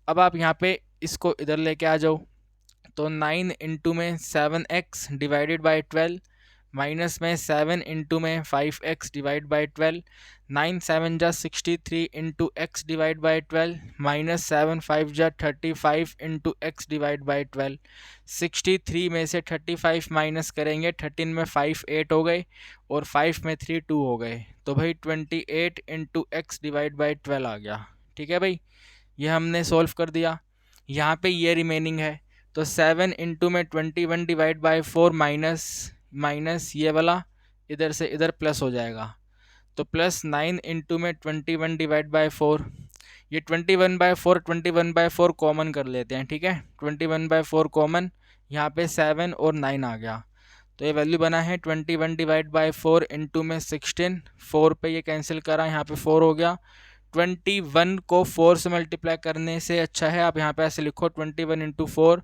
अब आप यहाँ पे इसको इधर लेके आ जाओ, तो 9 इंटू में 7x डिवाइडेड बाई 12 माइनस में 7 इंटू में 5x डिवाइड बाई 12, 9 7 जा 63 into x divide by 12 minus 7 5 जा 35 इंटू एक्स डिवाइड बाई 12, 63 में से 35 माइनस करेंगे, 13 में 5 8 हो गए और 5 में 3 2 हो गए, तो भाई 28 इंटू एक्स डिवाइड बाई 12 आ गया, ठीक है भाई, ये हमने सॉल्व कर दिया। यहाँ पे ये रिमेनिंग है, तो 7 इंटू में 21 डिवाइड बाई 4 माइनस ये वाला इधर से इधर प्लस हो जाएगा, तो प्लस 9 इंटू में 21 डिवाइड बाई 4, ये 21/4 कॉमन कर लेते हैं, ठीक है, 21/4 कॉमन, यहाँ पे 7 और 9 आ गया, तो ये वैल्यू बना है 21 डिवाइड बाई 4 इंटू में 16, 4 पे ये कैंसिल करा, यहाँ पे 4 हो गया, 21 को 4 से मल्टीप्लाई करने से अच्छा है आप यहाँ पे ऐसे लिखो 21 इंटू 4,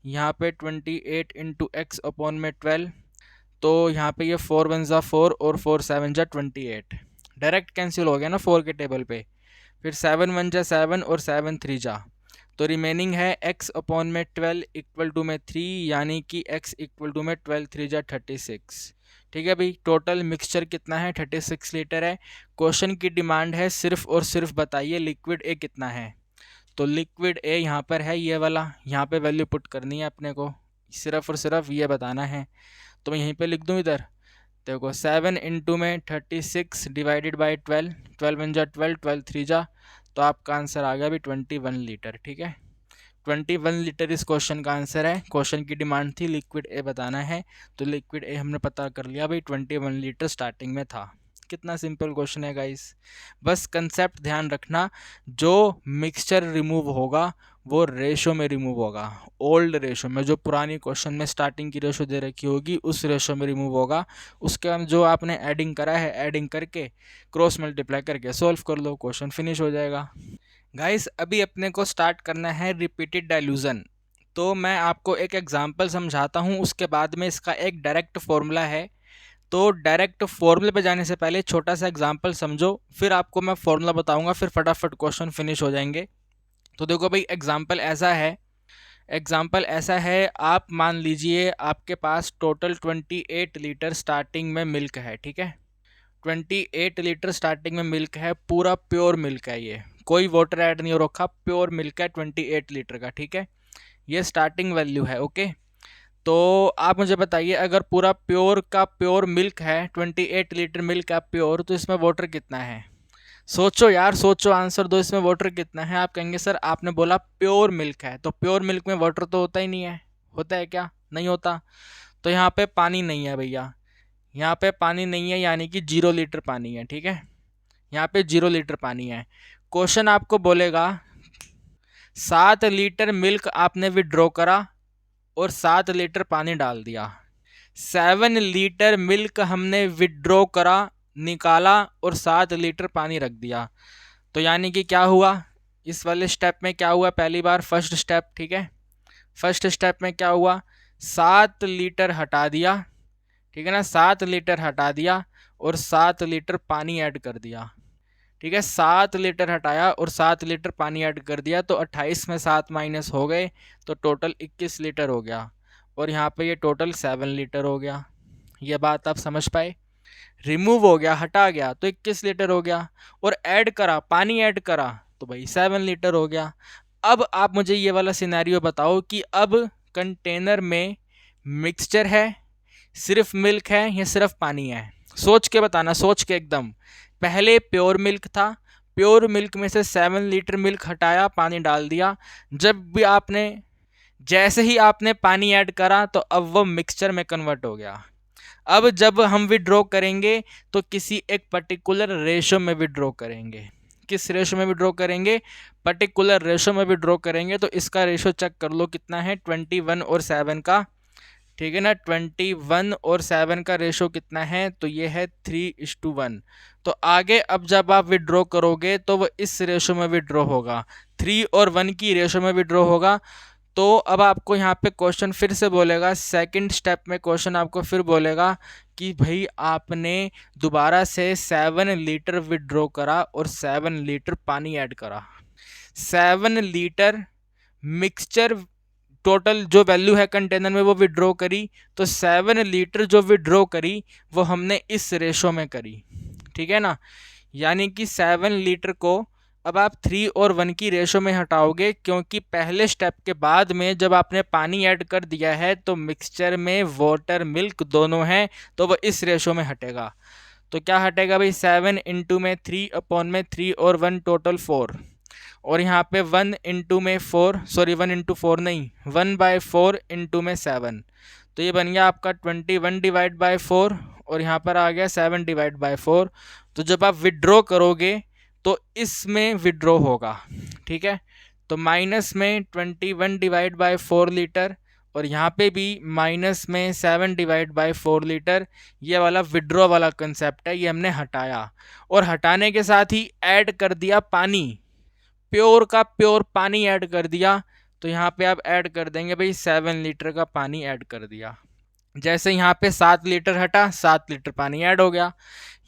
यहाँ पे 28 इंटू एक्स अपॉन में 12, तो यहाँ पे ये 4 1 जा 4 और 4 7 जा 28, डायरेक्ट कैंसिल हो गया ना 4 के टेबल पे, फिर 7 1 जा 7 और 7 3 जा, तो रिमेनिंग है x अपॉन में 12 इक्वल टू में 3, यानी कि x इक्वल टू में 12 3 जा 36, ठीक है भाई। टोटल मिक्सचर कितना है, 36 लीटर है। क्वेश्चन की डिमांड है सिर्फ और सिर्फ बताइए लिक्विड ए कितना है, तो लिक्विड ए यहाँ पर है ये वाला, यहाँ पे वैल्यू पुट करनी है अपने को, सिर्फ और सिर्फ ये बताना है, तो मैं यहीं पे लिख दूँ इधर, देखो 7 इंटू में 36 डिवाइडेड बाई 12, 12 1 जा 12, 12 3 जा, तो आपका आंसर आ गया अभी 21 लीटर, ठीक है, 21 लीटर इस क्वेश्चन का आंसर है। क्वेश्चन की डिमांड थी लिक्विड ए बताना है, तो लिक्विड ए हमने पता कर लिया भाई 21 लीटर स्टार्टिंग में था। कितना सिंपल क्वेश्चन है गाइस, बस कंसेप्ट ध्यान रखना, जो मिक्सचर रिमूव होगा वो रेशो में रिमूव होगा, ओल्ड रेशो में, जो पुरानी क्वेश्चन में स्टार्टिंग की रेशो दे रखी होगी उस रेशो में रिमूव होगा, उसके बाद जो आपने एडिंग करा है एडिंग करके क्रॉस मल्टीप्लाई करके सॉल्व कर लो, क्वेश्चन फिनिश हो जाएगा। गाइस अभी अपने को स्टार्ट करना है रिपीटेड डाइल्यूजन, तो मैं आपको एक एग्जांपल समझाता हूँ, उसके बाद में इसका एक डायरेक्ट फॉर्मूला है, तो डायरेक्ट फॉर्मूले पे जाने से पहले छोटा सा एग्जांपल समझो, फिर आपको मैं फॉर्मूला बताऊंगा, फिर फटाफट क्वेश्चन फिनिश हो जाएंगे। तो देखो भाई एग्जाम्पल ऐसा है, आप मान लीजिए आपके पास टोटल 28 लीटर स्टार्टिंग में मिल्क है, ठीक है, 28 लीटर स्टार्टिंग में मिल्क है, पूरा प्योर मिल्क है, ये कोई वाटर ऐड नहीं हो रखा, प्योर मिल्क है 28 लीटर का, ठीक है, ये स्टार्टिंग वैल्यू है, ओके। तो आप मुझे बताइए, अगर पूरा प्योर का प्योर मिल्क है, 28 लीटर मिल्क का प्योर, तो इसमें वाटर कितना है? सोचो यार, सोचो, आंसर दो, इसमें वाटर कितना है? आप कहेंगे सर आपने बोला प्योर मिल्क है, तो प्योर मिल्क में वाटर तो होता ही नहीं है। होता है क्या? नहीं होता। तो यहाँ पे पानी नहीं है भैया, यहाँ पे पानी नहीं है, यानी कि 0 लीटर पानी है। ठीक है, यहाँ पे 0 लीटर पानी है। क्वेश्चन आपको बोलेगा 7 लीटर मिल्क आपने विड्रॉ करा और 7 लीटर पानी डाल दिया। 7 लीटर मिल्क हमने विड्रॉ करा, निकाला और 7 लीटर पानी रख दिया। तो यानी कि क्या हुआ इस वाले स्टेप में? क्या हुआ पहली बार, फर्स्ट स्टेप, ठीक है। फर्स्ट स्टेप में क्या हुआ, 7 लीटर हटा दिया, ठीक है ना, 7 लीटर हटा दिया और 7 लीटर पानी ऐड कर दिया। ठीक है, 7 लीटर हटाया और 7 लीटर पानी ऐड कर दिया, तो 28 में 7 माइनस हो गए, तो टोटल 21 लीटर हो गया। और यहाँ पे ये टोटल 7 लीटर हो गया। ये बात आप समझ पाए? रिमूव हो गया, हटा गया, तो 21 लीटर हो गया, और ऐड करा, पानी ऐड करा, तो भाई 7 लीटर हो गया। अब आप मुझे ये वाला सिनेरियो बताओ कि अब कंटेनर में मिक्सचर है, सिर्फ मिल्क है या सिर्फ पानी है? सोच के बताना, सोच के एकदम। पहले प्योर मिल्क था, प्योर मिल्क में से 7 लीटर मिल्क हटाया, पानी डाल दिया। जब भी आपने, जैसे ही आपने पानी ऐड करा, तो अब वो मिक्सचर में कन्वर्ट हो गया। अब जब हम विड्रॉ करेंगे तो किसी एक पर्टिकुलर रेशो में विड्रॉ करेंगे। किस रेशो में विड्रॉ करेंगे? पर्टिकुलर रेशो में विड्रॉ करेंगे। तो इसका रेशो चेक कर लो कितना है, 21 और 7 का। ठीक है ना, 21 और 7 का रेशो कितना है? तो ये है 3:1। तो आगे अब जब आप विड्रॉ करोगे तो वो इस रेशो में विड्रॉ होगा, 3 और 1 की रेशो में विड्रॉ होगा। तो अब आपको यहाँ पे क्वेश्चन फिर से बोलेगा, सेकंड स्टेप में क्वेश्चन आपको फिर बोलेगा कि भाई आपने दोबारा से 7 लीटर विड्रॉ करा और 7 लीटर पानी ऐड करा। 7 लीटर मिक्सचर टोटल जो वैल्यू है कंटेनर में वो विड्रॉ करी, तो 7 लीटर जो विड्रॉ करी वो हमने इस रेशो में करी। ठीक है ना, यानी कि 7 लीटर को अब आप 3 और 1 की रेशो में हटाओगे, क्योंकि पहले स्टेप के बाद में जब आपने पानी ऐड कर दिया है तो मिक्सचर में वाटर मिल्क दोनों हैं, तो वो इस रेशो में हटेगा। तो क्या हटेगा भाई, 7 इंटू में 3 अपॉन में 3 और 1 टोटल 4, और यहाँ पे 1 इंटू में 4, सॉरी 1 इंटू 4 नहीं, 1/4 इंटू में 7, तो ये बन गया आपका 21 डिवाइड बाई 4, और यहाँ पर आ गया 7 डिवाइड बाई 4। तो जब आप विड्रॉ करोगे तो इसमें विड्रॉ होगा। ठीक है, तो माइनस में 21 डिवाइड बाई 4 लीटर, और यहाँ पे भी माइनस में 7 डिवाइड बाई 4 लीटर। ये वाला विड्रॉ वाला कंसेप्ट है, ये हमने हटाया, और हटाने के साथ ही ऐड कर दिया पानी, प्योर का प्योर पानी ऐड कर दिया। तो यहाँ पे आप ऐड कर देंगे भाई 7 लीटर का पानी ऐड कर दिया। जैसे यहाँ पे 7 लीटर हटा, 7 लीटर पानी ऐड हो गया।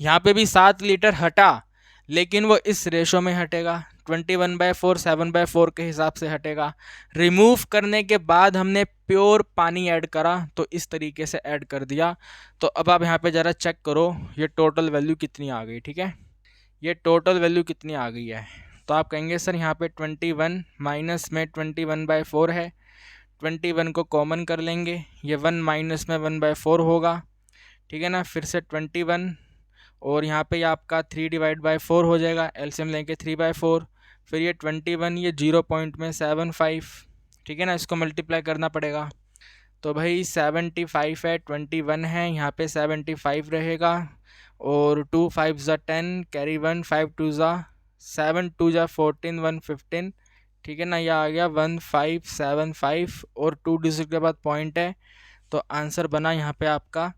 यहाँ पे भी 7 लीटर हटा, लेकिन वो इस रेशो में हटेगा, 21/4 7/4 के हिसाब से हटेगा। रिमूव करने के बाद हमने प्योर पानी ऐड करा, तो इस तरीके से ऐड कर दिया। तो अब आप यहाँ पे ज़रा चेक करो ये टोटल वैल्यू कितनी आ गई। ठीक है, ये टोटल वैल्यू कितनी आ गई है? तो आप कहेंगे सर यहाँ पे 21 माइनस में 21/4 है, 21 को कॉमन कर लेंगे, ये 1 माइनस में 1/4 होगा। ठीक है ना, फिर से 21, और यहाँ पे आपका 3 डिवाइड बाई 4 हो जाएगा, एलसीएम लेंगे 3/4, फिर ये 21, ये 0.75। ठीक है ना, इसको मल्टीप्लाई करना पड़ेगा। तो भाई 75 है, 21 है, यहाँ पे 75 रहेगा, और 2 5 ज़ा 10, कैरी 1, 5 2 ज़ा 7, 2 ज़ा 14, 115। ठीक है ना, यह आ गया 1575, और 2 डिजिट के बाद पॉइंट है, तो आंसर बना यहाँ पे आपका।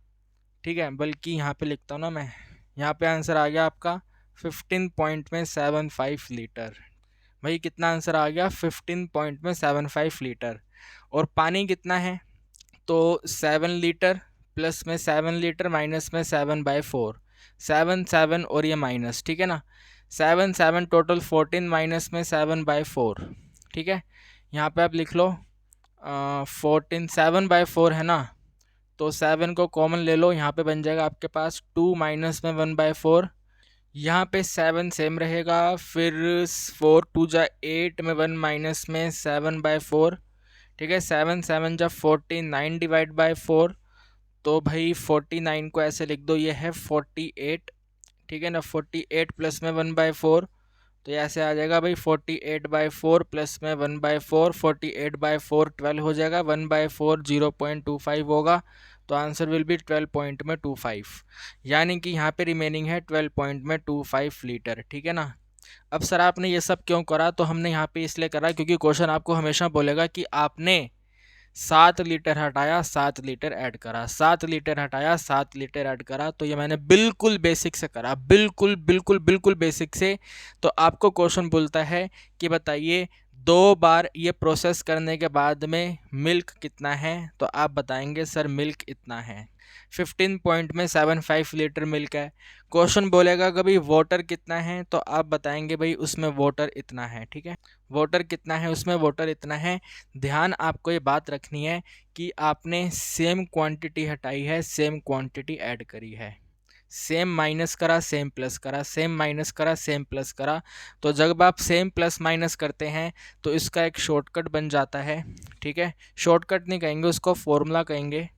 ठीक है, बल्कि यहाँ पे लिखता हूँ ना मैं, यहाँ पे आंसर आ गया आपका 15.75 लीटर। भाई कितना आंसर आ गया, 15.75 लीटर। और पानी कितना है? तो 7 लीटर प्लस में 7 लीटर माइनस में 7/4, 7 7 और ये माइनस। ठीक है ना, 7 7 टोटल 14 माइनस में 7/4। ठीक है, यहाँ पे आप लिख लो 14, 7/4 है ना, तो 7 को कॉमन ले लो, यहाँ पे बन जाएगा आपके पास 2 माइनस में 1/4। यहाँ पे 7 सेम रहेगा, फिर 4 2 जा 8 में 1 माइनस में 7/4। ठीक है। 7 7 जब 49 डिवाइड बाय 4, तो भाई 49 को ऐसे लिख दो, ये है 48, ठीक है ना। 48 प्लस में 1/4, तो ये ऐसे आ जाएगा भाई 48/4 प्लस में 1/4, 48/4 12 हो जाएगा, 1/4 0.25 होगा, तो आंसर विल बी 12.25, यानी कि यहाँ पे रिमेनिंग है 12.25 लीटर, ठीक है ना। अब सर आपने ये सब क्यों करा, तो हमने यहाँ पे इसलिए करा क्योंकि क्वेश्चन आपको हमेशा बोलेगा कि आपने 7 लीटर हटाया 7 लीटर ऐड करा, 7 लीटर हटाया 7 लीटर ऐड करा, तो ये मैंने बिल्कुल बेसिक से करा, बिल्कुल बिल्कुल बिल्कुल बेसिक से। तो आपको क्वेश्चन बोलता है कि बताइए 2 बार ये प्रोसेस करने के बाद में मिल्क कितना है, तो आप बताएंगे सर मिल्क इतना है। 15 पॉइंट में 75 लीटर मिल्क है। क्वेश्चन बोलेगा कभी वाटर कितना है, तो आप बताएंगे भाई उसमें वाटर इतना है, ठीक है। वाटर कितना है, उसमें वाटर इतना है। ध्यान आपको ये बात रखनी है कि आपने सेम क्वांटिटी हटाई है, सेम क्वांटिटी ऐड करी है, सेम माइनस करा सेम प्लस करा, सेम माइनस करा सेम प्लस करा। तो जब आप सेम प्लस माइनस करते हैं तो इसका एक शॉर्टकट बन जाता है, ठीक है। शॉर्टकट नहीं कहेंगे उसको, फॉर्मूला कहेंगे,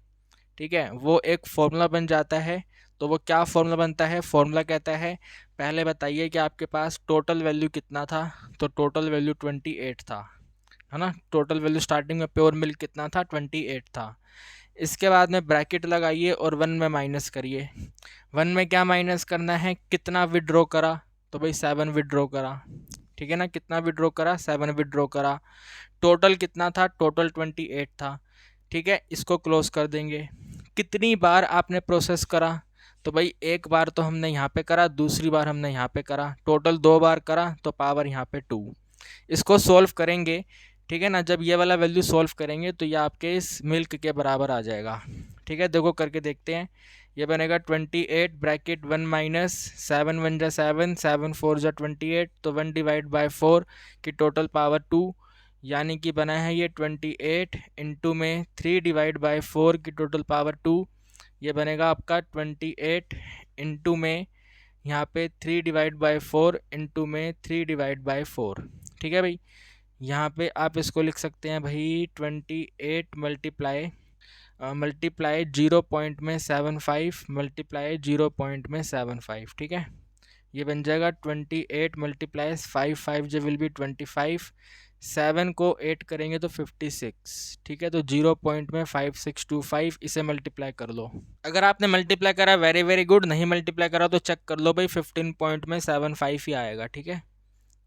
ठीक है। वो एक फॉर्मूला बन जाता है। तो वो क्या फॉर्मूला बनता है, फॉर्मूला कहता है पहले बताइए कि आपके पास टोटल वैल्यू कितना था, तो टोटल वैल्यू 28 था, है ना। टोटल वैल्यू स्टार्टिंग में प्योर मिल्क कितना था, 28 था। इसके बाद में ब्रैकेट लगाइए और 1 में माइनस करिए। 1 में क्या माइनस करना है, कितना विड्रॉ करा, तो भाई 7 विड्रॉ करा, ठीक है ना। कितना विड्रॉ करा, 7 विड्रॉ करा। टोटल कितना था, टोटल 28 था, ठीक है। इसको क्लोज कर देंगे। कितनी बार आपने प्रोसेस करा, तो भाई एक बार तो हमने यहाँ पे करा, दूसरी बार हमने यहाँ पे करा, टोटल 2 बार करा, तो पावर यहाँ पे 2। इसको सॉल्व करेंगे, ठीक है ना। जब ये वाला वैल्यू सॉल्व करेंगे तो ये आपके इस मिल्क के बराबर आ जाएगा, ठीक है। देखो करके देखते हैं। ये बनेगा 28 ब्रैकेट 1 माइनस 7 1 जा 7, 7 4 जा 28, तो 1 डिवाइड बाई 4 की टोटल पावर 2, यानी कि बना है ये 28 इंटू में 3 डिवाइड बाई 4 की टोटल पावर 2, ये बनेगा आपका 28 इंटू में यहाँ पे 3 डिवाइड बाई 4 इंटू में 3 डिवाइड बाई 4, ठीक है भाई। यहाँ पे आप इसको लिख सकते हैं भाई 28 मल्टीप्लाई 0.75 मल्टीप्लाई 0.75, ठीक है। ये बन जाएगा 28 मल्टीप्लाई 5 5 जो विल बी 25, 7 को 8 करेंगे तो 56, ठीक है। तो 0.5625 इसे मल्टीप्लाई कर लो। अगर आपने मल्टीप्लाई करा वेरी वेरी गुड, नहीं मल्टीप्लाई करा तो चेक कर लो भाई 15.75 ही आएगा, ठीक है।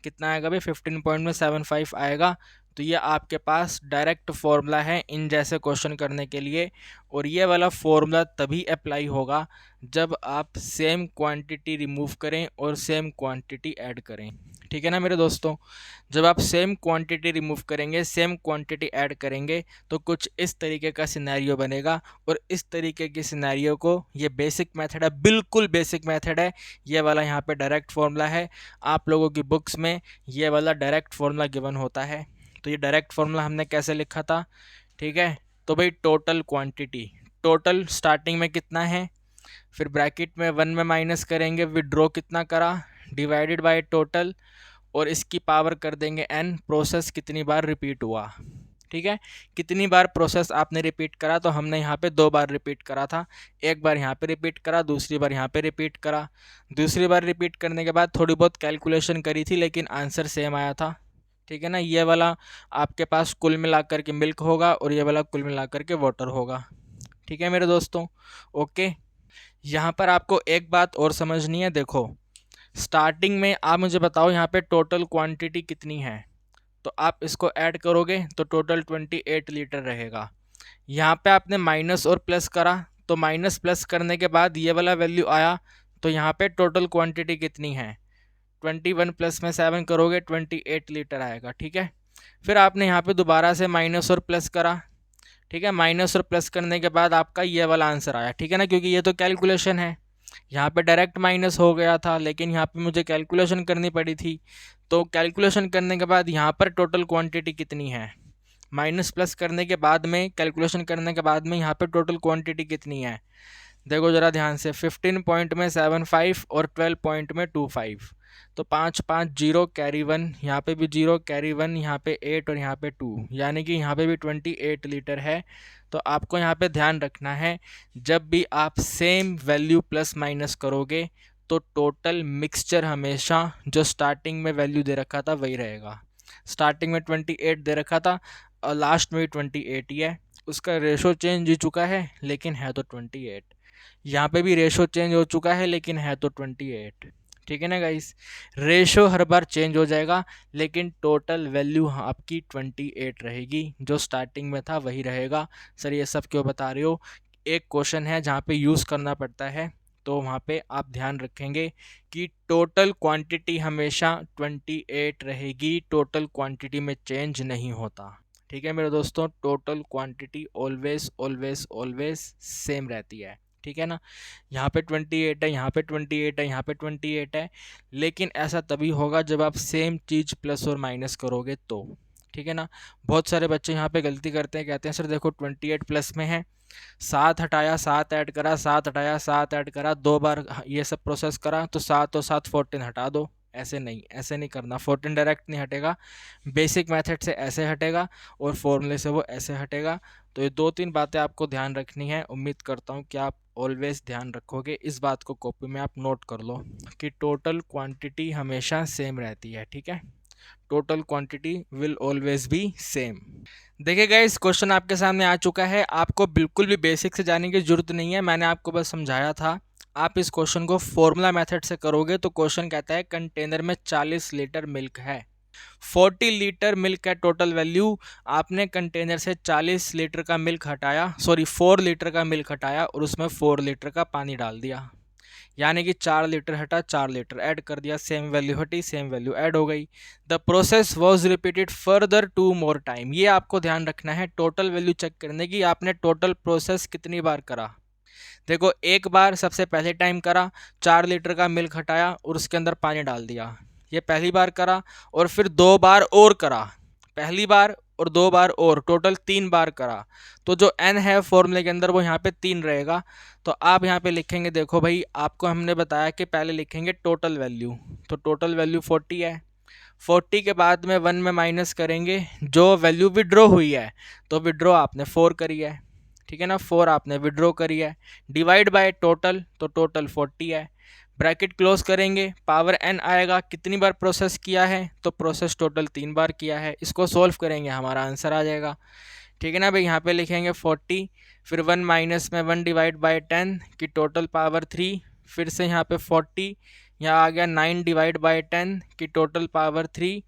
कितना आएगा भाई, 15.75 आएगा। तो ये आपके पास डायरेक्ट फॉर्मूला है इन जैसे क्वेश्चन करने के लिए, और ये वाला फॉर्मूला तभी अप्लाई होगा जब आप सेम क्वांटिटी रिमूव करें और सेम क्वांटिटी ऐड करें, ठीक है ना मेरे दोस्तों। जब आप सेम क्वांटिटी रिमूव करेंगे सेम क्वांटिटी ऐड करेंगे तो कुछ इस तरीके का सिनेरियो बनेगा, और इस तरीके के सिनेरियो को, ये बेसिक मेथड है, बिल्कुल बेसिक मेथड है। ये वाला यहाँ पे डायरेक्ट फॉर्मूला है, आप लोगों की बुक्स में ये वाला डायरेक्ट फॉर्मूला गिवन होता है। तो ये डायरेक्ट फॉर्मूला हमने कैसे लिखा था, ठीक है। तो भाई टोटल क्वांटिटी, टोटल स्टार्टिंग में कितना है, फिर ब्रैकेट में 1 में माइनस करेंगे विड्रॉ कितना करा, डिवाइडेड बाय टोटल, और इसकी पावर कर देंगे n, प्रोसेस कितनी बार रिपीट हुआ, ठीक है। कितनी बार प्रोसेस आपने रिपीट करा, तो हमने यहाँ पे 2 बार रिपीट करा था। एक बार यहाँ पे रिपीट करा, दूसरी बार यहाँ पे रिपीट करा। दूसरी बार रिपीट करने के बाद थोड़ी बहुत कैलकुलेशन करी थी, लेकिन आंसर सेम आया था, ठीक है ना। ये वाला आपके पास कुल मिलाकर के मिल्क होगा और ये वाला कुल मिलाकर के वाटर होगा, ठीक है मेरे दोस्तों। ओके, यहाँ पर आपको एक बात और समझनी है। देखो स्टार्टिंग में आप मुझे बताओ यहाँ पे टोटल क्वांटिटी कितनी है, तो आप इसको ऐड करोगे तो टोटल 28 लीटर रहेगा। यहाँ पे आपने माइनस और प्लस करा, तो माइनस प्लस करने के बाद ये वाला वैल्यू आया, तो यहाँ पे टोटल क्वांटिटी कितनी है, 21 प्लस में 7 करोगे 28 लीटर आएगा, ठीक है। फिर आपने यहाँ पे दोबारा से माइनस और प्लस करा, ठीक है। माइनस और प्लस करने के बाद आपका ये वाला आंसर आया, ठीक है ना, क्योंकि ये तो कैलकुलेशन है। यहाँ पे डायरेक्ट माइनस हो गया था, लेकिन यहाँ पे मुझे कैलकुलेशन करनी पड़ी थी। तो कैलकुलेशन करने के बाद यहाँ पर टोटल क्वांटिटी कितनी है, माइनस प्लस करने के बाद में, कैलकुलेशन करने के बाद में यहाँ पे टोटल क्वांटिटी कितनी है, देखो जरा ध्यान से, 15 पॉइंट में 75 और 12 पॉइंट में 25, तो 5 5 जीरो कैरी 1, यहाँ पे भी जीरो कैरी 1, यहाँ पे 8 और यहाँ पे 2, यानी कि यहाँ पे भी 28 लीटर है। तो आपको यहाँ पे ध्यान रखना है, जब भी आप सेम वैल्यू प्लस माइनस करोगे तो टोटल मिक्सचर हमेशा जो स्टार्टिंग में वैल्यू दे रखा था वही रहेगा। स्टार्टिंग में 28 दे रखा था और लास्ट में भी 28 ही है, उसका रेशो चेंज हो चुका है लेकिन है तो 28। यहाँ पे भी रेशो चेंज हो चुका है लेकिन है तो 28। ठीक है ना गाइस, रेशो हर बार चेंज हो जाएगा लेकिन टोटल वैल्यू आपकी 28 रहेगी, जो स्टार्टिंग में था वही रहेगा। सर ये सब क्यों बता रहे हो? एक क्वेश्चन है जहाँ पे यूज़ करना पड़ता है, तो वहाँ पे आप ध्यान रखेंगे कि टोटल क्वांटिटी हमेशा 28 रहेगी, टोटल क्वांटिटी में चेंज नहीं होता। ठीक है मेरे दोस्तों, total quantity always always always same रहती है। ठीक है ना, यहाँ पे 28 है, यहाँ पे 28 है, यहाँ पे 28 है, लेकिन ऐसा तभी होगा जब आप सेम चीज़ प्लस और माइनस करोगे तो। ठीक है ना, बहुत सारे बच्चे यहाँ पे गलती करते हैं, कहते हैं सर देखो 28 प्लस में है, 7 हटाया 7 ऐड करा, 7 हटाया 7 ऐड करा, 2 बार ये सब प्रोसेस करा तो 7 और 7 14 हटा दो। ऐसे नहीं, ऐसे नहीं करना, 14 डायरेक्ट नहीं हटेगा, बेसिक मेथड से ऐसे हटेगा और फॉर्मूले से वो ऐसे हटेगा। तो ये 2-3 बातें आपको ध्यान रखनी है, उम्मीद करता हूँ कि आप ऑलवेज ध्यान रखोगे। इस बात को कॉपी में आप नोट कर लो कि टोटल क्वांटिटी हमेशा सेम रहती है। ठीक है, total quantity will always be same. देखिए गाइस, क्वेश्चन आपके सामने आ चुका है, आपको बिल्कुल भी बेसिक से जाने की जरूरत नहीं है, मैंने आपको बस समझाया था। आप इस क्वेश्चन को फॉर्मूला मेथड से करोगे तो क्वेश्चन कहता है कंटेनर में 40 लीटर मिल्क है, 40 लीटर मिल्क का टोटल वैल्यू, आपने कंटेनर से 40 लीटर का मिल्क हटाया, सॉरी 4 लीटर का मिल्क हटाया और उसमें 4 लीटर का पानी डाल दिया, यानी कि 4 लीटर हटा 4 लीटर ऐड कर दिया, सेम वैल्यू हटी सेम वैल्यू ऐड हो गई। The process was repeated further 2 more time. ये आपको ध्यान रखना है टोटल वैल्यू चेक करने की, आपने टोटल प्रोसेस कितनी बार करा। देखो एक बार सबसे पहले टाइम करा, 4 लीटर का मिल्क हटाया और उसके अंदर पानी डाल दिया, ये पहली बार करा, और फिर 2 बार और करा, पहली बार और 2 बार और, टोटल 3 बार करा। तो जो n है फॉर्मूले के अंदर वो यहाँ पे 3 रहेगा। तो आप यहाँ पे लिखेंगे, देखो भाई आपको हमने बताया कि पहले लिखेंगे टोटल वैल्यू, तो टोटल वैल्यू 40 है, 40 के बाद में 1 में माइनस करेंगे जो वैल्यू विड्रॉ हुई है, तो विड्रॉ आपने 4 करी है। ठीक है ना, 4 आपने विड्रॉ करी है, डिवाइड बाय टोटल, तो टोटल 40 है, ब्रैकेट क्लोज करेंगे, पावर n आएगा, कितनी बार प्रोसेस किया है, तो प्रोसेस टोटल 3 बार किया है, इसको सॉल्व करेंगे हमारा आंसर आ जाएगा। ठीक है ना भाई, यहाँ पे लिखेंगे 40, फिर 1 माइनस में 1 डिवाइड बाय 10 की टोटल पावर 3, फिर से यहाँ पे 40, यहाँ आ गया 9 डिवाइड बाय 10 की टोटल पावर 3,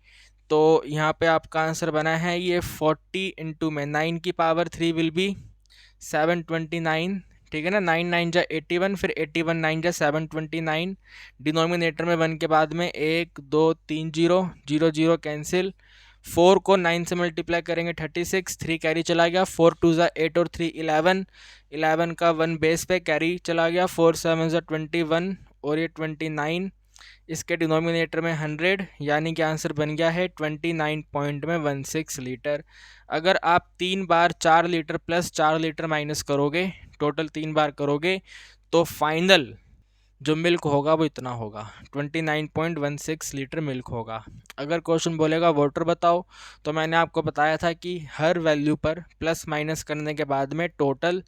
तो यहाँ पे आपका आंसर बना है ये 40 इंटू में 9 की पावर 3 विल बी 729। ठीक है ना, 9 9 जा 81, फिर 81 9 जा 729, डिनोमिनेटर में 1 के बाद में 1 2 3 0 0 0 कैंसिल, 4 को 9 से मल्टीप्लाई करेंगे 36, 3 कैरी चला गया, 4 2 जा 8 और 3 11, 11 का 1 बेस पे कैरी चला गया, 4 7 जा 21 और ये 29, इसके डिनोमिनेटर में 100, यानी कि आंसर बन गया है 29.16 लीटर। अगर आप 3 बार 4 लीटर प्लस 4 लीटर माइनस करोगे, टोटल 3 बार करोगे, तो फाइनल जो मिल्क होगा वो इतना होगा, 29.16 लीटर मिल्क होगा। अगर क्वेश्चन बोलेगा वाटर बताओ, तो मैंने आपको बताया था कि हर वैल्यू पर प्लस माइनस करने के बाद में टोटल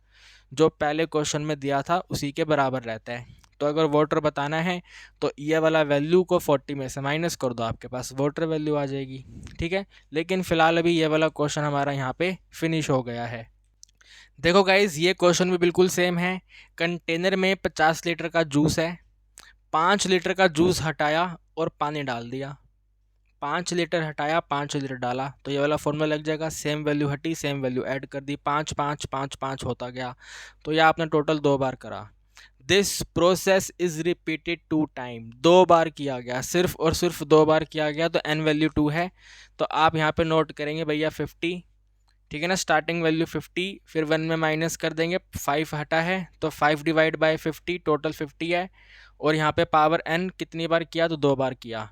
जो पहले क्वेश्चन में दिया था उसी के बराबर रहता है। तो अगर वाटर बताना है तो ये वाला वैल्यू को 40 में से माइनस कर दो, आपके पास वाटर वैल्यू आ जाएगी। ठीक है, लेकिन फिलहाल अभी ये वाला क्वेश्चन हमारा यहाँ पे फिनिश हो गया है। देखो गाइज, ये क्वेश्चन भी बिल्कुल सेम है, कंटेनर में 50 लीटर का जूस है, 5 लीटर का जूस हटाया और पानी डाल दिया, 5 लीटर हटाया 5 लीटर डाला, तो ये वाला फॉर्मूला लग जाएगा, सेम वैल्यू हटी सेम वैल्यू ऐड कर दी, 5 5 5 5 होता गया, तो ये आपने टोटल 2 बार करा। This process is repeated 2 time, 2 बार किया गया, सिर्फ और सिर्फ 2 बार किया गया, तो n वैल्यू 2 है, तो आप यहाँ पे नोट करेंगे भैया 50। ठीक है ना, स्टार्टिंग वैल्यू 50, फिर 1 में माइनस कर देंगे, 5 हटा है तो 5 डिवाइड बाय 50, टोटल 50 है, और यहाँ पे पावर n कितनी बार किया, तो 2 बार किया,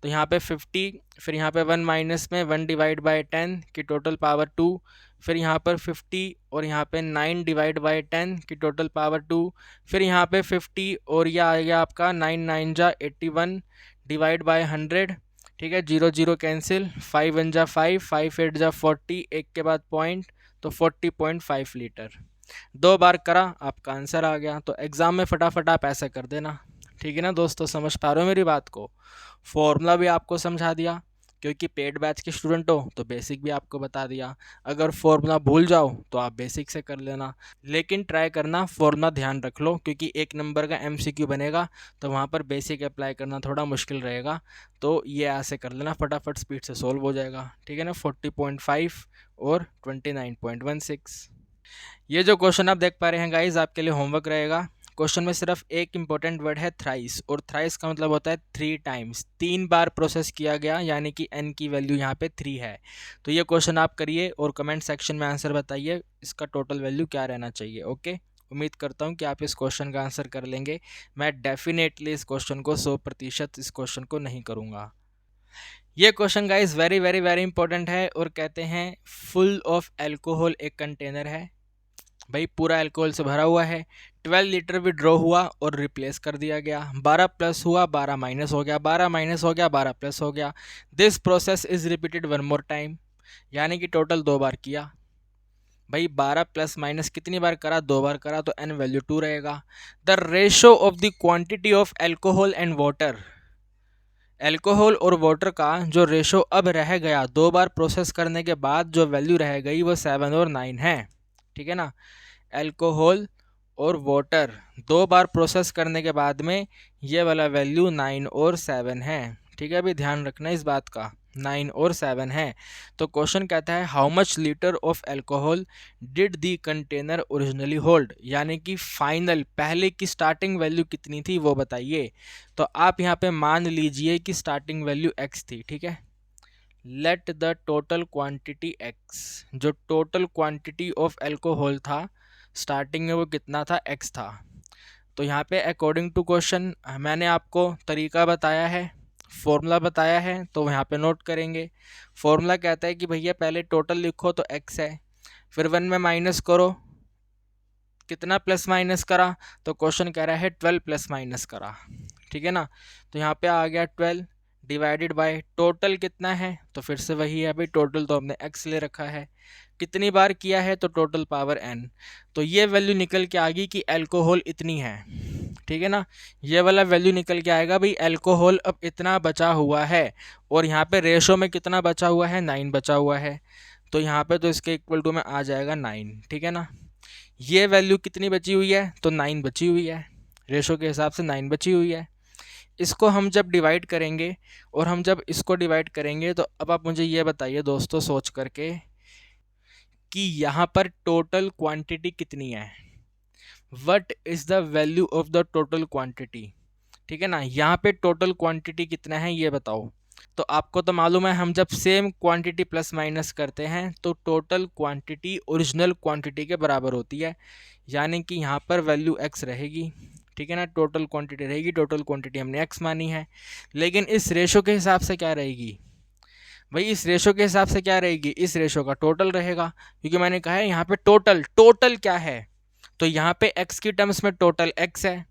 तो यहाँ पे 50, फिर यहाँ पे 1 माइनस में 1 डिवाइड बाय 10 की टोटल पावर 2, फिर यहाँ पर 50 और यहाँ पे 9 डिवाइड बाई 10 की टोटल पावर 2, फिर यहाँ पे 50 और ये आ गया आपका 9 9 जा 81 डिवाइड बाय 100, ठीक है, 0 0 कैंसिल, 5 1 जा 5, 5 8 जा 40, एक के बाद पॉइंट, तो 40.5 लीटर। 2 बार करा, आपका आंसर आ गया। तो एग्ज़ाम में फटाफट आप ऐसा कर देना, ठीक है ना दोस्तों, समझ पा रहे हो मेरी बात को। फॉर्मूला भी आपको समझा दिया, क्योंकि पेड बैच के स्टूडेंट हो तो बेसिक भी आपको बता दिया। अगर फॉर्मूला भूल जाओ तो आप बेसिक से कर लेना, लेकिन ट्राई करना फॉर्मूला ध्यान रख लो, क्योंकि 1 नंबर का MCQ बनेगा तो वहाँ पर बेसिक अप्लाई करना थोड़ा मुश्किल रहेगा। तो ये ऐसे कर लेना, फटाफट स्पीड से सोल्व हो जाएगा, ठीक है ना। 40.5 और 29.16। ये जो क्वेश्चन आप देख पा रहे हैं गाइज, आपके लिए होमवर्क रहेगा। क्वेश्चन में सिर्फ एक इंपॉर्टेंट वर्ड है थ्राइस, और थ्राइस का मतलब होता है 3 टाइम्स, 3 बार प्रोसेस किया गया, यानी कि n की वैल्यू यहाँ पे 3 है। तो ये क्वेश्चन आप करिए और कमेंट सेक्शन में आंसर बताइए इसका टोटल वैल्यू क्या रहना चाहिए। ओके, उम्मीद करता हूँ कि आप इस क्वेश्चन का आंसर कर लेंगे। मैं डेफिनेटली इस क्वेश्चन को 100% इस क्वेश्चन को नहीं करूँगा। ये question guys very very very important है, और कहते हैं फुल ऑफ एल्कोहल एक कंटेनर है, भाई पूरा अल्कोहल से भरा हुआ है। 12 लीटर विड्रॉ हुआ और रिप्लेस कर दिया गया। 12 प्लस हुआ, 12 माइनस हो गया, 12 माइनस हो गया, 12 प्लस हो गया। This process is repeated 1 more time, यानी कि टोटल 2 बार किया। भाई 12 प्लस माइनस कितनी बार करा, 2 बार करा, तो n वैल्यू 2 रहेगा। The ratio of the quantity of alcohol and water, alcohol और वाटर का जो रेशो अब रह गया 2 बार प्रोसेस करने के बाद जो वैल्यू रह गई वो 7 और 9 है, ठीक है ना। एल्कोहल और वाटर 2 बार प्रोसेस करने के बाद में ये वाला वैल्यू 9 और 7 है, ठीक है। अभी ध्यान रखना इस बात का, 9 और 7 है। तो क्वेश्चन कहता है how much litre of alcohol did the container originally hold, यानी कि फाइनल पहले की स्टार्टिंग वैल्यू कितनी थी वो बताइए। तो आप यहाँ पे मान लीजिए कि स्टार्टिंग वैल्यू x थी, ठीक है। Let the total quantity x, जो टोटल क्वांटिटी ऑफ एल्कोहल था स्टार्टिंग में वो कितना था, x था। तो यहाँ पे अकॉर्डिंग टू क्वेश्चन मैंने आपको तरीका बताया है, फॉर्मूला बताया है, तो यहाँ पे नोट करेंगे। फॉर्मूला कहता है कि भैया पहले टोटल लिखो तो x है, फिर 1 में माइनस करो, कितना प्लस माइनस करा, तो क्वेश्चन कह रहा है 12 प्लस माइनस करा, ठीक है ना। तो यहाँ पे आ गया 12 डिवाइडेड बाय टोटल कितना है, तो फिर से वही है भाई, टोटल तो हमने x ले रखा है, कितनी बार किया है तो टोटल पावर n। तो ये वैल्यू निकल के आ गई कि एल्कोहल इतनी है, ठीक है ना। ये वाला वैल्यू निकल के आएगा भाई एल्कोहल अब इतना बचा हुआ है, और यहाँ पे रेशो में कितना बचा हुआ है, 9 बचा हुआ है। तो यहाँ पे तो इसके इक्वल टू में आ जाएगा 9, ठीक है ना। ये वैल्यू कितनी बची हुई है, तो 9 बची हुई है, रेशो के हिसाब से 9 बची हुई है। इसको हम जब डिवाइड करेंगे, और हम जब इसको डिवाइड करेंगे, तो अब आप मुझे ये बताइए दोस्तों सोच करके कि यहाँ पर टोटल क्वांटिटी कितनी है, what is the value of the total quantity, ठीक है ना। यहाँ पे टोटल क्वांटिटी कितना है ये बताओ। तो आपको तो मालूम है हम जब सेम क्वांटिटी प्लस माइनस करते हैं तो टोटल क्वांटिटी ओरिजिनल क्वांटिटी के बराबर होती है, यानी कि यहाँ पर वैल्यू x रहेगी, ठीक है ना। टोटल क्वांटिटी रहेगी, टोटल क्वांटिटी हमने x मानी है, लेकिन इस रेशो के हिसाब से क्या रहेगी भाई, इस रेशो के हिसाब से क्या रहेगी, इस रेशो का टोटल रहेगा, क्योंकि मैंने कहा है यहाँ पे टोटल क्या है, तो यहाँ पे x की टर्म्स में टोटल x है,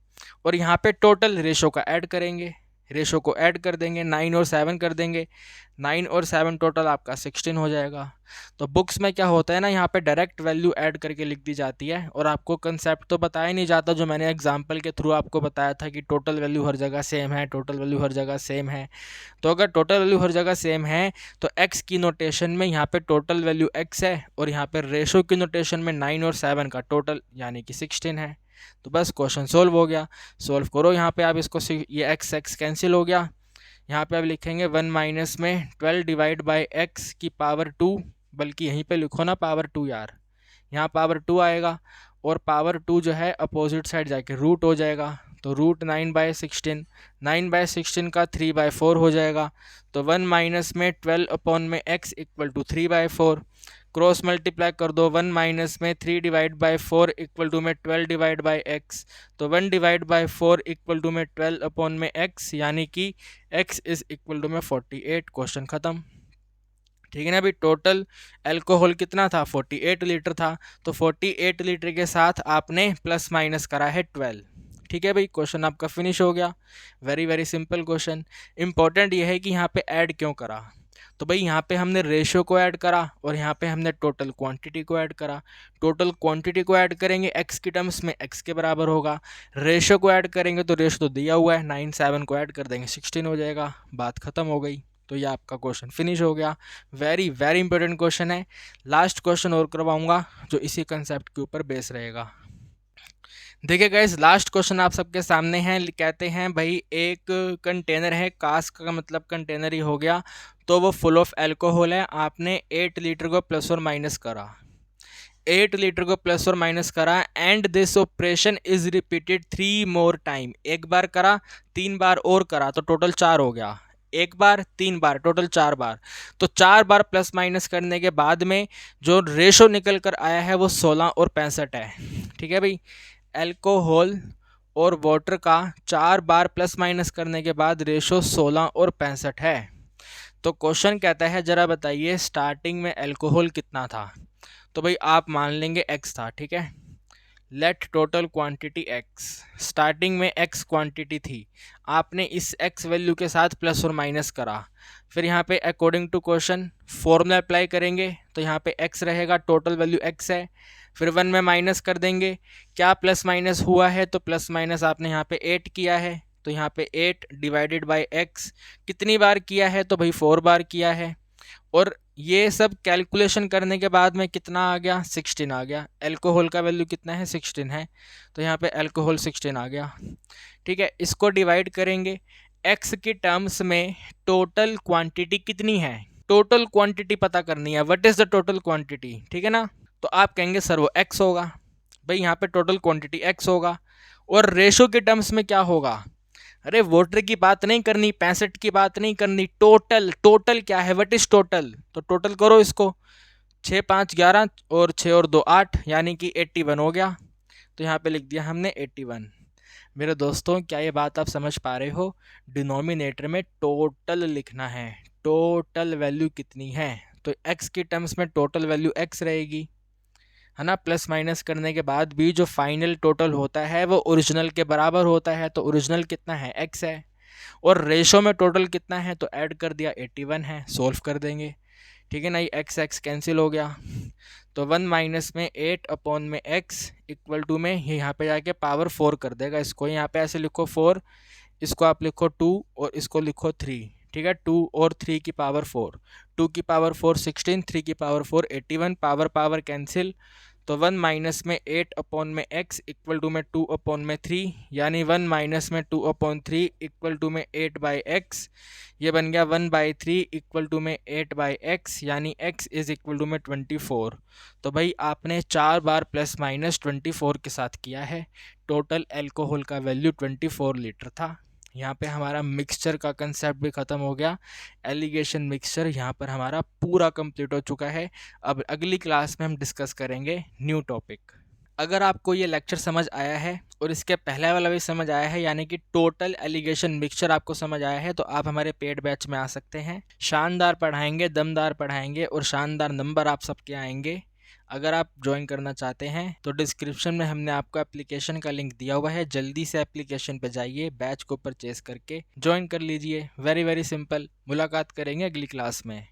और यहाँ पे टोटल रेशो का ऐड करेंगे, रेशो को ऐड कर देंगे, 9 और 7 कर देंगे, 9 और 7 टोटल आपका 16 हो जाएगा। तो बुक्स में क्या होता है ना, यहाँ पे डायरेक्ट वैल्यू ऐड करके लिख दी जाती है, और आपको कंसेप्ट तो बताया नहीं जाता, जो मैंने एग्जांपल के थ्रू आपको बताया था कि टोटल वैल्यू हर जगह सेम है, टोटल वैल्यू हर जगह सेम है। तो अगर टोटल वैल्यू हर जगह सेम है तो x की नोटेशन में यहाँ पे टोटल वैल्यू x है, और यहाँ पे रेशो की नोटेशन में 9 और 7 का टोटल यानी कि 16 है। तो बस क्वेश्चन सोल्व हो गया। सोल्व करो यहाँ पे आप इसको, ये x कैंसिल हो गया, यहाँ पे आप लिखेंगे 1 माइनस में 12 डिवाइड बाई x की पावर 2, बल्कि यहीं पे लिखो ना पावर 2 यार, यहाँ पावर 2 आएगा, और पावर 2 जो है अपोजिट साइड जाके रूट हो जाएगा, तो रूट 9/16, 9/16 का 3/4 हो जाएगा। तो 1 माइनस में 12 अपॉन में x equal to 3/4, cross multiply कर दो, 1 माइनस में 3 डिवाइड बाई 4 इक्वल टू में 12 डिवाइड बाई x, तो 1 डिवाइड बाई 4 इक्वल टू में 12 अपॉन में x, यानी कि x इज इक्वल टू में 48। क्वेश्चन खत्म। ठीक है ना भाई। टोटल अल्कोहल कितना था, 48 लीटर था, तो 48 लीटर के साथ आपने प्लस माइनस करा है 12। ठीक है भाई, क्वेश्चन आपका फिनिश हो गया। Very very simple question. Important ये है कि यहाँ पे ऐड क्यों करा, तो भाई यहाँ पे हमने रेशियो को ऐड करा और यहाँ पे हमने टोटल क्वांटिटी को ऐड करा। टोटल क्वांटिटी को ऐड करेंगे एक्स की टर्म्स में, एक्स के बराबर होगा। रेशियो को ऐड करेंगे तो रेशियो तो दिया हुआ है, 9 7 को ऐड कर देंगे 16 हो जाएगा, बात खत्म हो गई। तो ये आपका क्वेश्चन फिनिश हो गया। वेरी वेरी इंपॉर्टेंट क्वेश्चन है। लास्ट क्वेश्चन और करवाऊंगा जो इसी कंसेप्ट के ऊपर बेस रहेगा। देखिए गाइस, लास्ट क्वेश्चन आप सबके सामने है। कहते हैं भाई एक कंटेनर है, कास्क का मतलब कंटेनर ही हो गया, तो वो फुल ऑफ अल्कोहल है। आपने 8 लीटर को प्लस और माइनस करा, 8 लीटर को प्लस और माइनस करा, and this operation is repeated 3 more time. एक बार करा, 3 बार और करा, तो टोटल 4 हो गया। एक बार, 3 बार, टोटल 4 बार। तो 4 बार प्लस माइनस करने के बाद में जो रेशो निकल कर आया है वो 16 और 65 है। ठीक है भाई, अल्कोहल और वाटर का 4 बार प्लस माइनस करने के बाद रेशो 16 और 65 है। तो क्वेश्चन कहता है जरा बताइए स्टार्टिंग में अल्कोहल कितना था। तो भाई आप मान लेंगे x था, ठीक है। Let total quantity x, starting में x क्वांटिटी थी, आपने इस x वैल्यू के साथ प्लस और माइनस करा। फिर यहाँ पे according to question formula apply करेंगे, तो यहाँ पे x रहेगा, टोटल वैल्यू x है। फिर 1 में माइनस कर देंगे, क्या प्लस माइनस हुआ है, तो प्लस माइनस आपने यहाँ पे 8 किया है, तो यहाँ पे 8 डिवाइडेड बाय x कितनी बार किया है, तो भाई 4 बार किया है। और ये सब कैलकुलेशन करने के बाद में कितना आ गया, 16 आ गया। अल्कोहल का वैल्यू कितना है, 16 है, तो यहाँ पे अल्कोहल 16 आ गया। ठीक है, इसको डिवाइड करेंगे, x की टर्म्स में टोटल क्वांटिटी कितनी है, टोटल क्वांटिटी पता करनी है, what is the total quantity. ठीक है ना, तो आप कहेंगे सर वो x होगा। भाई यहाँ पे टोटल क्वांटिटी x होगा। और रेशो के टर्म्स में क्या होगा, अरे वाटर की बात नहीं करनी, 65 की बात नहीं करनी, टोटल, टोटल क्या है, व्हाट इज टोटल। तो टोटल करो इसको, 6 5 11 और 6 और 2 8, यानी कि 81 हो गया। तो यहाँ पे लिख दिया हमने 81। मेरे दोस्तों क्या ये बात आप समझ पा रहे हो, डिनोमिनेटर में टोटल लिखना है, टोटल वैल्यू कितनी है। तो x की टर्म्स में टोटल वैल्यू x रहेगी, है ना। प्लस माइनस करने के बाद भी जो फाइनल टोटल होता है वो ओरिजिनल के बराबर होता है, तो ओरिजिनल कितना है, x है। और रेशो में टोटल कितना है, तो ऐड कर दिया 81 है, सोल्व कर देंगे। ठीक है ना, ये x x कैंसिल हो गया, तो 1 माइनस में 8 अपॉन में x इक्वल टू में ये यहाँ पे जाके पावर 4 कर देगा। इसको यहाँ पे ऐसे लिखो 4, इसको आप लिखो 2 और इसको लिखो 3। ठीक है, 2 और 3 की पावर 4, 2 की पावर 4 16, 3 की पावर 4 81, पावर पावर कैंसिल। तो 1 माइनस में 8 अपॉन में x इक्वल टू में 2 अपॉन में 3, यानी 1 माइनस में 2 अपॉन 3 इक्वल टू में 8 बाई एक्स। ये बन गया 1 बाई 3 इक्वल टू में 8 बाई एक्स, यानी x इज इक्वल टू में 24। तो भाई आपने 4 बार प्लस माइनस 24 के साथ किया है। टोटल अल्कोहल का वैल्यू 24 लीटर था। यहाँ पे हमारा मिक्सचर का कंसेप्ट भी ख़त्म हो गया। एलिगेशन मिक्सचर यहाँ पर हमारा पूरा कंप्लीट हो चुका है। अब अगली क्लास में हम डिस्कस करेंगे न्यू टॉपिक। अगर आपको ये लेक्चर समझ आया है और इसके पहले वाला भी समझ आया है, यानी कि टोटल एलिगेशन मिक्सचर आपको समझ आया है, तो आप हमारे पेड बैच में आ सकते हैं। शानदार पढ़ाएंगे, दमदार पढ़ाएंगे और शानदार नंबर आप सबके आएंगे। अगर आप ज्वाइन करना चाहते हैं तो डिस्क्रिप्शन में हमने आपको एप्लीकेशन का लिंक दिया हुआ है, जल्दी से एप्लीकेशन पे जाइए, बैच को परचेज करके ज्वाइन कर लीजिए। Very very simple. मुलाकात करेंगे अगली क्लास में।